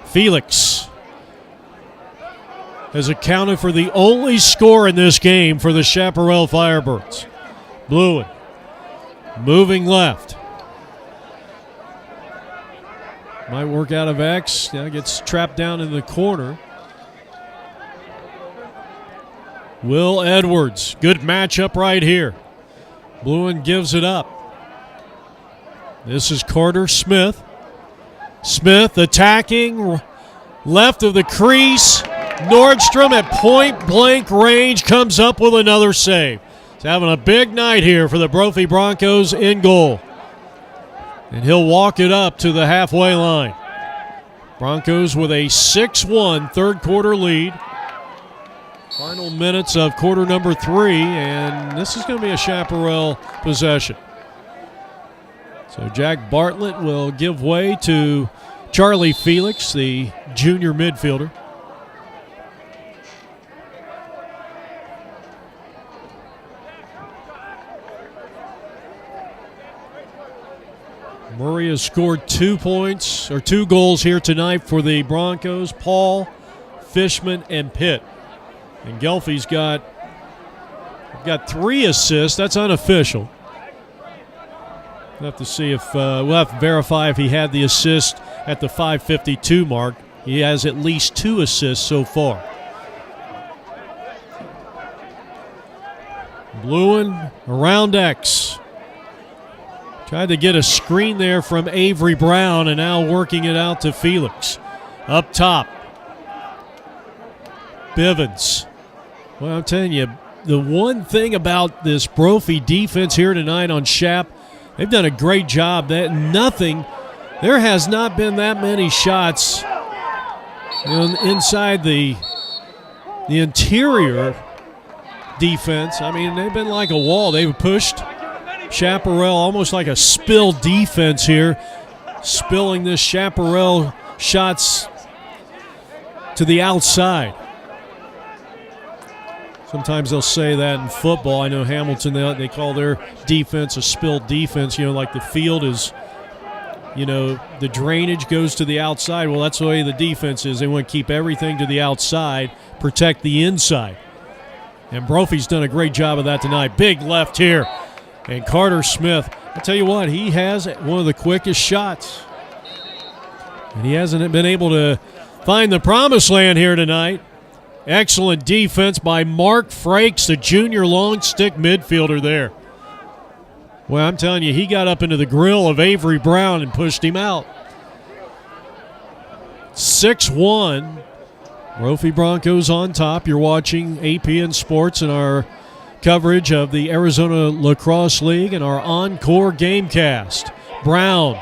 D: Felix has accounted for the only score in this game for the Chaparral Firebirds. Bluen moving left. Might work out of X. Now gets trapped down in the corner. Will Edwards. Good matchup right here. Bluen gives it up. This is Carter Smith. Smith attacking. Left of the crease. Nordstrom at point-blank range comes up with another save. He's having a big night here for the Brophy Broncos in goal. And he'll walk it up to the halfway line. Broncos with a 6-1 third quarter lead. Final minutes of quarter number 3, and this is going to be a Chaparral possession. So Jack Bartlett will give way to Charlie Felix, the junior midfielder. Murray has scored 2 goals here tonight for the Broncos. Paul, Fishman, and Pitt. And Gelfie's got 3 assists. That's unofficial. We'll have to see if we'll have to verify if he had the assist at the 5:52 mark. He has at least 2 assists so far. Bluen around X. Tried to get a screen there from Avery Brown, and now working it out to Felix. Up top, Bivens Well, I'm telling you, the one thing about this Brophy defense here tonight on Shap, they've done a great job. There has not been that many shots inside the interior defense. I mean, they've been like a wall. They've pushed Chaparral almost like a spill defense here, spilling this Chaparral shots to the outside. Sometimes they'll say that in football. I know Hamilton, they call their defense a spilled defense, like the field is, the drainage goes to the outside. Well, that's the way the defense is. They want to keep everything to the outside, protect the inside. And Brophy's done a great job of that tonight. Big left here. And Carter Smith, I tell you what, he has one of the quickest shots. And he hasn't been able to find the promised land here tonight. Excellent defense by Mark Frakes, the junior long stick midfielder there. Well, I'm telling you, he got up into the grill of Avery Brown and pushed him out. 6-1. Brophy Broncos on top. You're watching APN Sports and our coverage of the Arizona Lacrosse League and our Encore Gamecast. Brown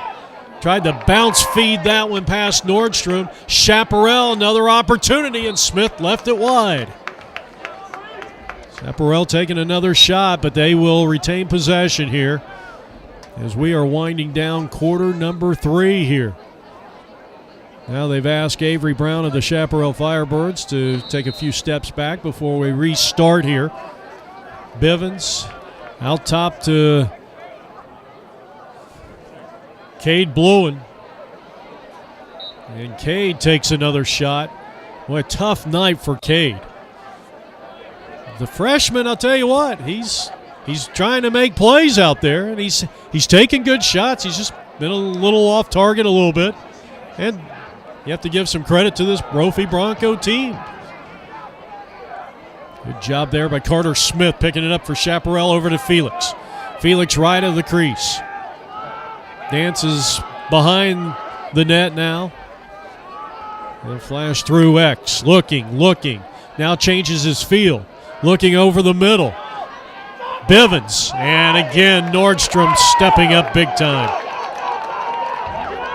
D: tried to bounce feed that one past Nordstrom. Chaparral, another opportunity, and Smith left it wide. Chaparral taking another shot, but they will retain possession here as we are winding down quarter number 3 here. Now they've asked Avery Brown of the Chaparral Firebirds to take a few steps back before we restart here. Bivens out top to Cade Bluen. And Cade takes another shot. What a tough night for Cade. The freshman, I'll tell you what, he's trying to make plays out there, and he's taking good shots. He's just been a little off target a little bit. And you have to give some credit to this Brophy Bronco team. Good job there by Carter Smith picking it up for Chaparral over to Felix. Felix right of the crease. Dances behind the net now. And flash through X. Looking. Now changes his field. Looking over the middle. Bivens. And again, Nordstrom stepping up big time.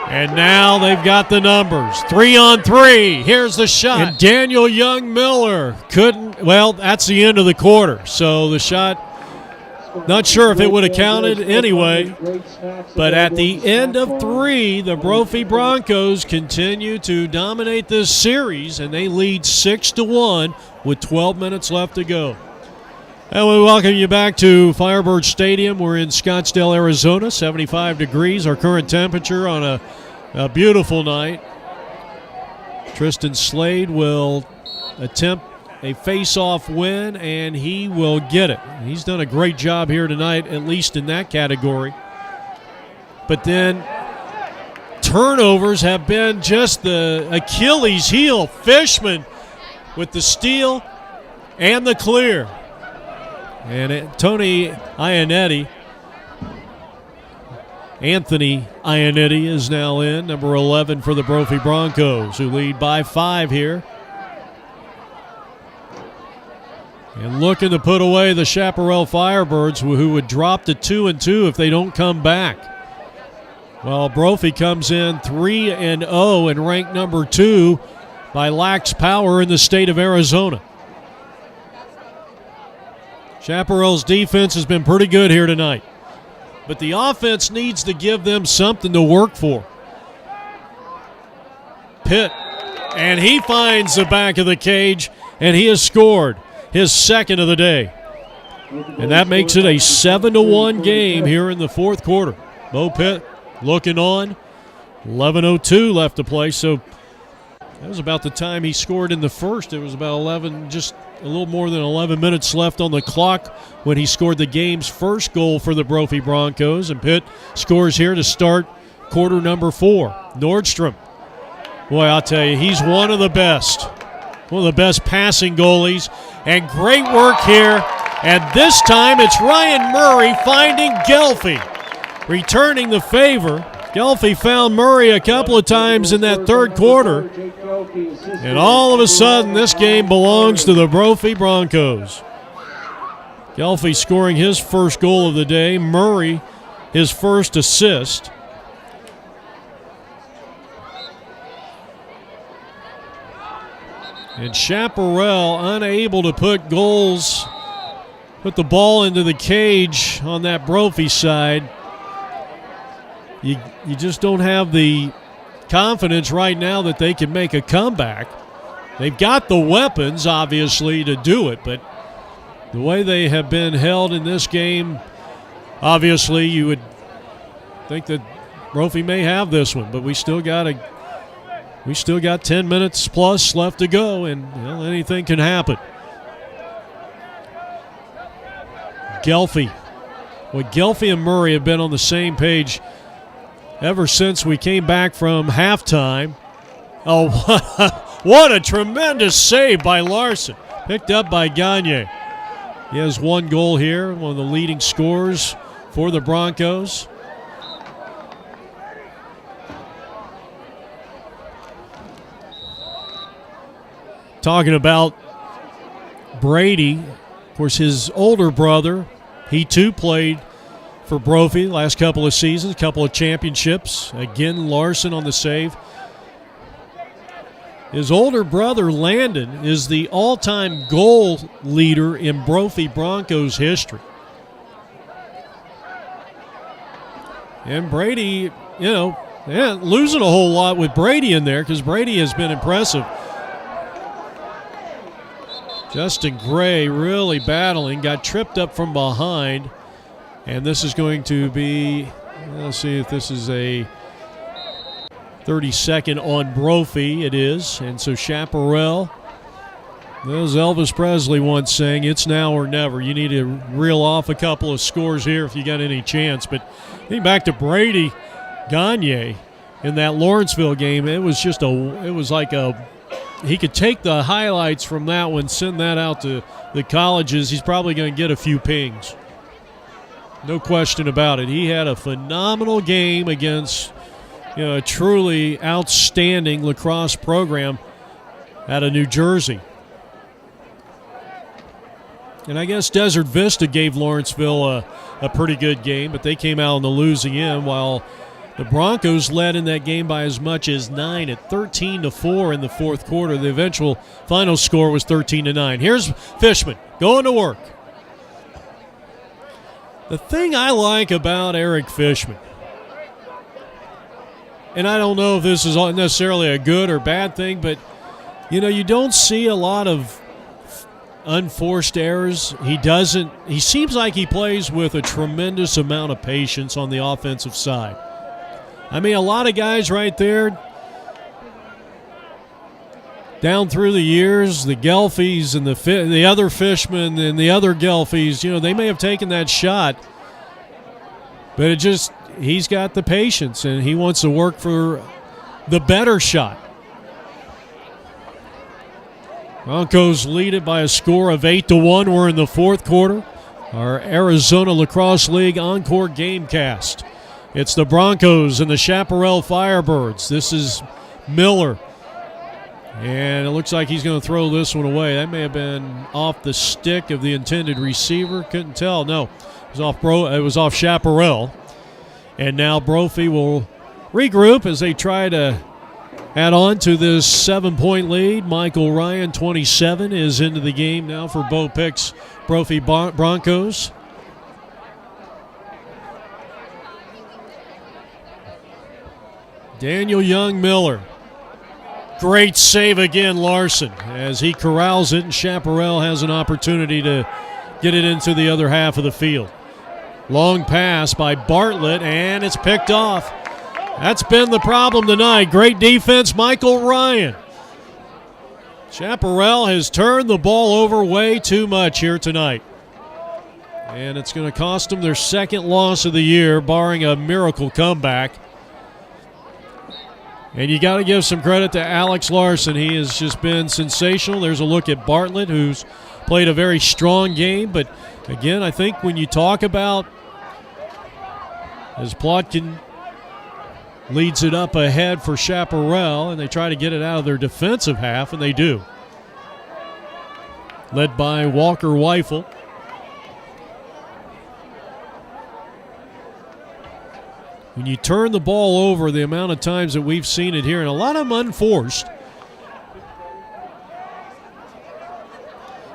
D: And now they've got the numbers. 3-on-3. Here's the shot. And Daniel Young-Miller that's the end of the quarter. So the shot, not sure if it would have counted anyway. But at the end of 3, the Brophy Broncos continue to dominate this series, and they lead 6-1 with 12 minutes left to go. And we welcome you back to Firebirds Stadium. We're in Scottsdale, Arizona, 75 degrees, our current temperature on a beautiful night. Tristan Slade will attempt a face-off win, and he will get it. He's done a great job here tonight, at least in that category. But then turnovers have been just the Achilles heel. Fishman with the steal and the clear. And Anthony Iannetti is now in, number 11 for the Brophy Broncos, who lead by 5 here. And looking to put away the Chaparral Firebirds, who would drop to 2-2 if they don't come back. Well, Brophy comes in 3-0 and ranked number 2 by lax power in the state of Arizona. Chaparral's defense has been pretty good here tonight, but the offense needs to give them something to work for. Pitt, and he finds the back of the cage, and he has scored his second of the day. And that makes it a 7-1 game here in the fourth quarter. Bo Pitt looking on, 11:02 left to play, so that was about the time he scored in the first. It was about 11, just a little more than 11 minutes left on the clock when he scored the game's first goal for the Brophy Broncos. And Pitt scores here to start quarter number 4. Nordstrom, boy, I'll tell you, he's one of the best passing goalies. And great work here. And this time it's Ryan Murray finding Gelfie, returning the favor. Gelfie found Murray a couple of times in that third quarter. And all of a sudden, this game belongs to the Brophy Broncos. Gelfie scoring his first goal of the day. Murray, his first assist. And Chaparral unable to put the ball into the cage on that Brophy side. You just don't have the confidence right now that they can make a comeback. They've got the weapons, obviously, to do it, but the way they have been held in this game, obviously you would think that Brophy may have this one, but we still got 10 minutes plus left to go, and anything can happen. Gelfie. Well, Gelfie and Murray have been on the same page ever since we came back from halftime. Oh, what a tremendous save by Larson. Picked up by Gagne. He has one goal here, one of the leading scorers for the Broncos. Talking about Brady, of course, his older brother, he too played for Brophy last couple of seasons, a couple of championships. Again, Larson on the save. His older brother, Landon, is the all-time goal leader in Brophy Broncos history. And Brady, losing a whole lot with Brady in there because Brady has been impressive. Justin Gray really battling, got tripped up from behind. And this is going to be, let's see if this is a 30-second on Brophy. It is. And so Chaparral, as Elvis Presley once sang, it's now or never. You need to reel off a couple of scores here if you got any chance. But getting back to Brady Gagne in that Lawrenceville game, he could take the highlights from that one, send that out to the colleges. He's probably going to get a few pings. No question about it. He had a phenomenal game against a truly outstanding lacrosse program out of New Jersey. And I guess Desert Vista gave Lawrenceville a pretty good game, but they came out on the losing end, while the Broncos led in that game by as much as 9 at 13-4 in the fourth quarter. The eventual final score was 13-9. Here's Fishman going to work. The thing I like about Eric Fishman, and I don't know if this is necessarily a good or bad thing, but, you don't see a lot of unforced errors. He seems like he plays with a tremendous amount of patience on the offensive side. I mean, a lot of guys right there, down through the years, the Gelfies and the other Fishmen and the other Gelfies, they may have taken that shot, but he's got the patience and he wants to work for the better shot. Broncos lead it by a score of 8-1. We're in the fourth quarter. Our Arizona Lacrosse League Encore Gamecast. It's the Broncos and the Chaparral Firebirds. This is Miller. And it looks like he's going to throw this one away. That may have been off the stick of the intended receiver. Couldn't tell. No, it was off Chaparral. And now Brophy will regroup as they try to add on to this 7-point lead. Michael Ryan, 27, is into the game now for Bo Pick's Brophy Broncos. Daniel Young Miller. Great save again, Larson, as he corrals it, and Chaparral has an opportunity to get it into the other half of the field. Long pass by Bartlett, and it's picked off. That's been the problem tonight. Great defense, Michael Ryan. Chaparral has turned the ball over way too much here tonight. And it's going to cost them their second loss of the year, barring a miracle comeback. And you got to give some credit to Alex Larson. He has just been sensational. There's a look at Bartlett, who's played a very strong game. But, again, I think when you talk about, as Plotkin leads it up ahead for Chaparral, and they try to get it out of their defensive half, and they do. Led by Walker Weifel. When you turn the ball over, the amount of times that we've seen it here, and a lot of them unforced,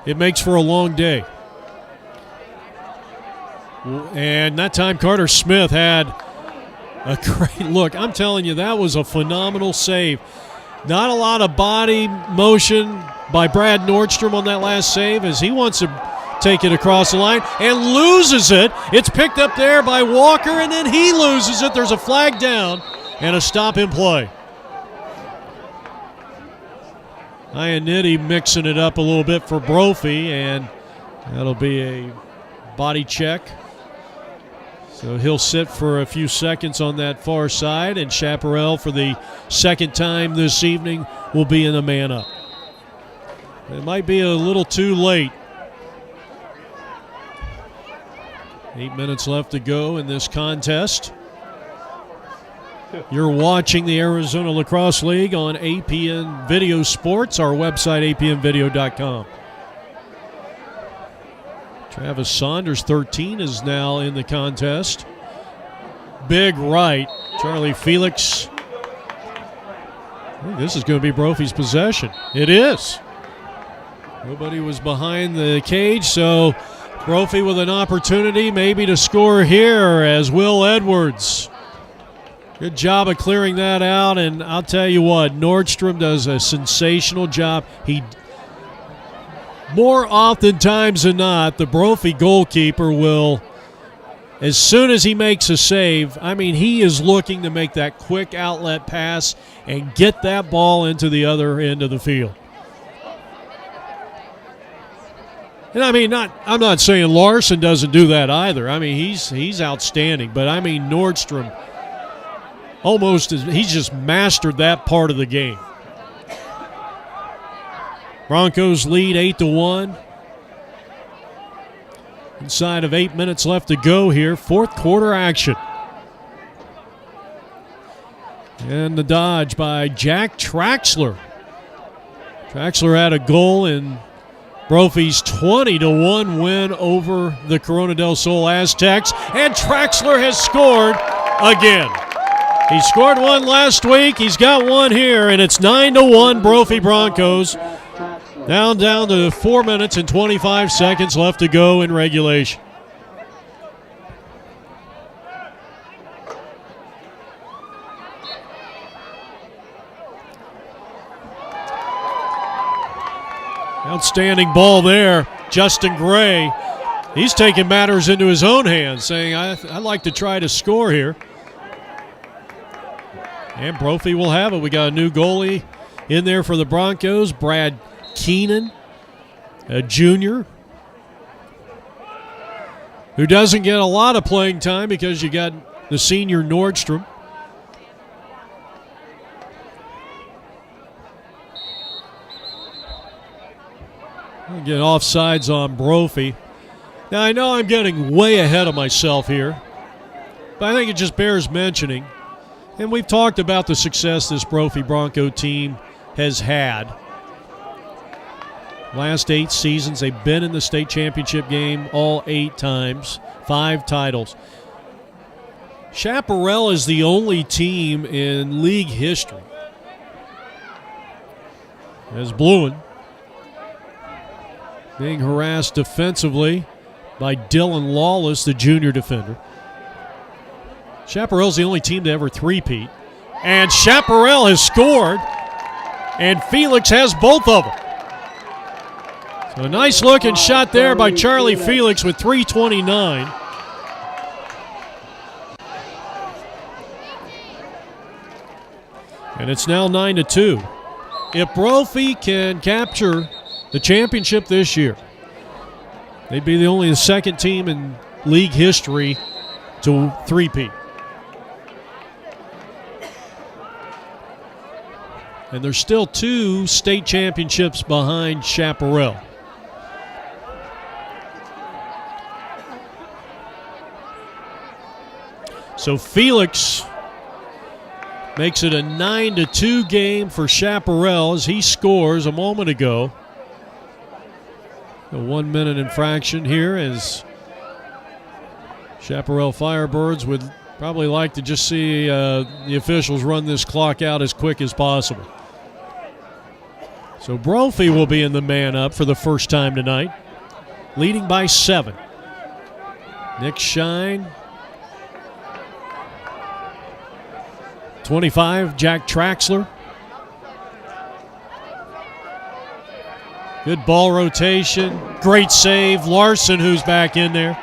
D: it makes for a long day. And that time Carter Smith had a great look. I'm telling you, that was a phenomenal save. Not a lot of body motion by Brad Nordstrom on that last save as he wants to take it across the line and loses it. It's picked up there by Walker, and then he loses it. There's a flag down and a stop in play. Iannitti mixing it up a little bit for Brophy, and that'll be a body check. So he'll sit for a few seconds on that far side, and Chaparral, for the second time this evening, will be in a man up. It might be a little too late. 8 minutes left to go in this contest. You're watching the Arizona Lacrosse League on APN Video Sports, our website, apnvideo.com. Travis Saunders, 13, is now in the contest. Big right. Charlie Felix. I think this is going to be Brophy's possession. It is. Nobody was behind the cage, so Brophy with an opportunity maybe to score here as Will Edwards. Good job of clearing that out, and I'll tell you what, Nordstrom does a sensational job. He, more oftentimes than not, the Brophy goalkeeper will, as soon as he makes a save, I mean, he is looking to make that quick outlet pass and get that ball into the other end of the field. And I mean, I'm not saying Larson doesn't do that either. I mean, he's outstanding, but I mean, Nordstrom he's just mastered that part of the game. Broncos lead 8-1. Inside of 8 minutes left to go here. Fourth quarter action. And the dodge by Jack Traxler. Traxler had a goal in Brophy's 20-1 win over the Corona del Sol Aztecs. And Traxler has scored again. He scored one last week. He's got one here, and it's 9-1 Brophy Broncos. Down to 4 minutes and 25 seconds left to go in regulation. Outstanding ball there. Justin Gray, he's taking matters into his own hands, saying, I'd like to try to score here. And Brophy will have it. We got a new goalie in there for the Broncos, Brad Keenan, a junior, who doesn't get a lot of playing time because you got the senior Nordstrom. We'll get offsides on Brophy. Now, I know I'm getting way ahead of myself here, but I think it just bears mentioning. And we've talked about the success this Brophy Bronco team has had. Last 8 seasons, they've been in the state championship game all 8 times, 5 titles. Chaparral is the only team in league history. As Bluen being harassed defensively by Dylan Lawless, the junior defender. Chaparral's the only team to ever three-peat. And Chaparral has scored, and Felix has both of them. So a nice-looking shot there by Charlie Felix with 3:29. And it's now 9-2. If Brophy can capture the championship this year, they'd be the second team in league history to three-peat. And there's still 2 state championships behind Chaparral. So Felix Makes it a 9-2 game for Chaparral as he scores a moment ago. A 1 minute infraction here as Chaparral Firebirds would probably like to just see the officials run this clock out as quick as possible. So Brophy will be in the man up for the first time tonight, leading by 7. Nick Shine. 25, Jack Traxler. Good ball rotation. Great save. Larson, who's back in there.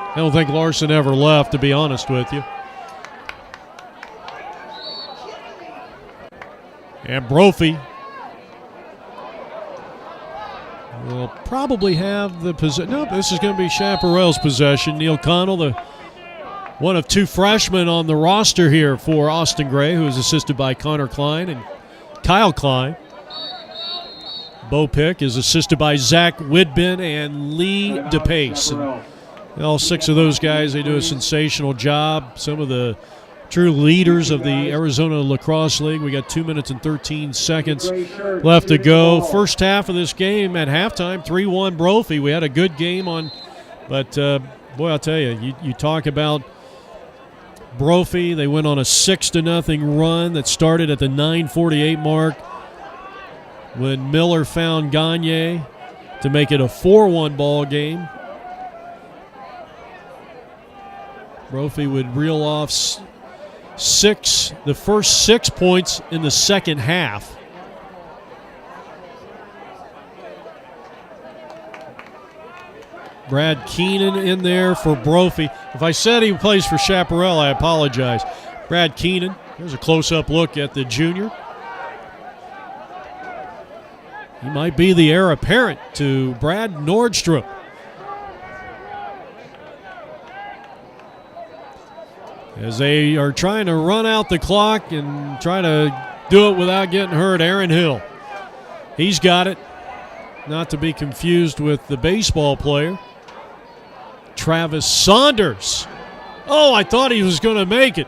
D: I don't think Larson ever left, to be honest with you. And Brophy will probably have the possession. Nope, this is going to be Chaparral's possession. Neil Connell, the one of 2 freshmen on the roster here for Austin Gray, who is assisted by Connor Klein and Kyle Klein. Bo Pick is assisted by Zach Widben and Lee DePace. And all 6 of those guys, they do a sensational job. Some of the true leaders of the Arizona Lacrosse League. We got 2 minutes and 13 seconds left to go. First half of this game at halftime, 3-1 Brophy. We had a good game on, but boy, I'll tell you, you talk about Brophy. They went on a 6-0 run that started at the 9:48 mark when Miller found Gagne to make it a 4-1 ball game. Brophy would reel off the first 6 points in the second half. Brad Keenan in there for Brophy. If I said he plays for Chaparral, I apologize. Brad Keenan. Here's a close-up look at the junior. He might be the heir apparent to Brad Nordstrom. As they are trying to run out the clock and try to do it without getting hurt, Aaron Hill. He's got it. Not to be confused with the baseball player, Travis Saunders. Oh, I thought he was going to make it.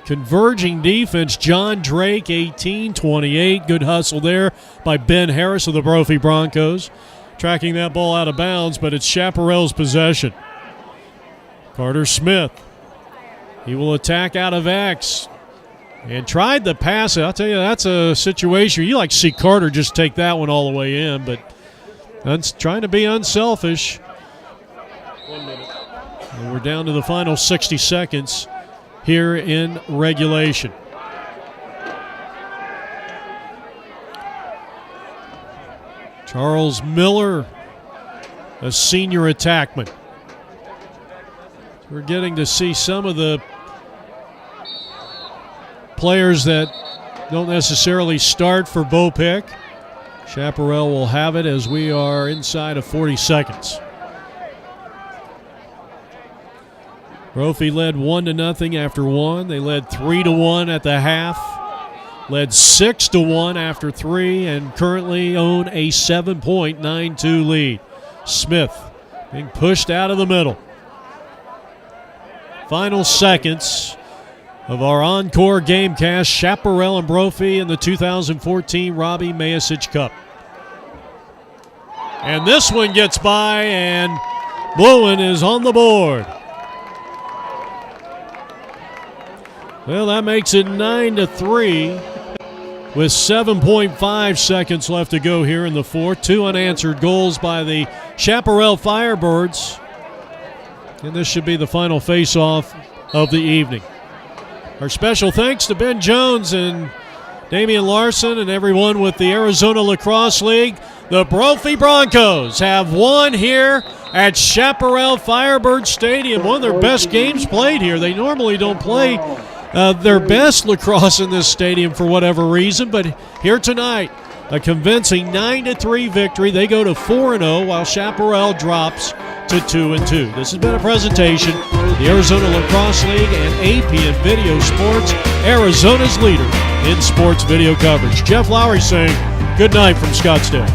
D: Converging defense, John Drake, 18-28. Good hustle there by Ben Harris of the Brophy Broncos. Tracking that ball out of bounds, but it's Chaparral's possession. Carter Smith. He will attack out of X. And tried the pass. I'll tell you, that's a situation you like to see Carter just take that one all the way in, but trying to be unselfish. 1 minute. And we're down to the final 60 seconds here in regulation. Charles Miller, a senior attackman. We're getting to see some of the players that don't necessarily start for Bo Pick. Chaparral will have it as we are inside of 40 seconds. Brophy led 1-0 after 1. They led 3-1 at the half. Led 6-1 after 3 and currently own a 7.92 lead. Smith being pushed out of the middle. Final seconds of our Encore Gamecast, Chaparral and Brophy in the 2014 Robbie Maesich Cup. And this one gets by, and Bluen is on the board. Well, that makes it 9-3 with 7.5 seconds left to go here in the fourth. 2 unanswered goals by the Chaparral Firebirds. And this should be the final face-off of the evening. Our special thanks to Ben Jones and Damian Larson and everyone with the Arizona Lacrosse League. The Brophy Broncos have won here at Chaparral Firebird Stadium. One of their best games played here. They normally don't play their best lacrosse in this stadium for whatever reason, but here tonight, a convincing 9-3 victory. They go to 4-0 while Chaparral drops to 2-2. This has been a presentation of the Arizona Lacrosse League and APN Video Sports, Arizona's leader in sports video coverage. Jeff Lowry saying good night from Scottsdale.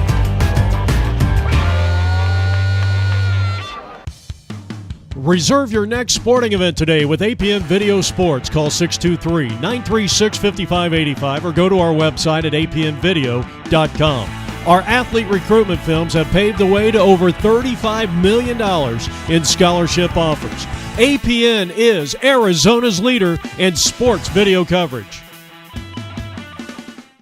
D: Reserve your next sporting event today with APN Video Sports. Call 623-936-5585 or go to our website at apnvideo.com. Our athlete recruitment films have paved the way to over $35 million in scholarship offers. APN is Arizona's leader in sports video coverage.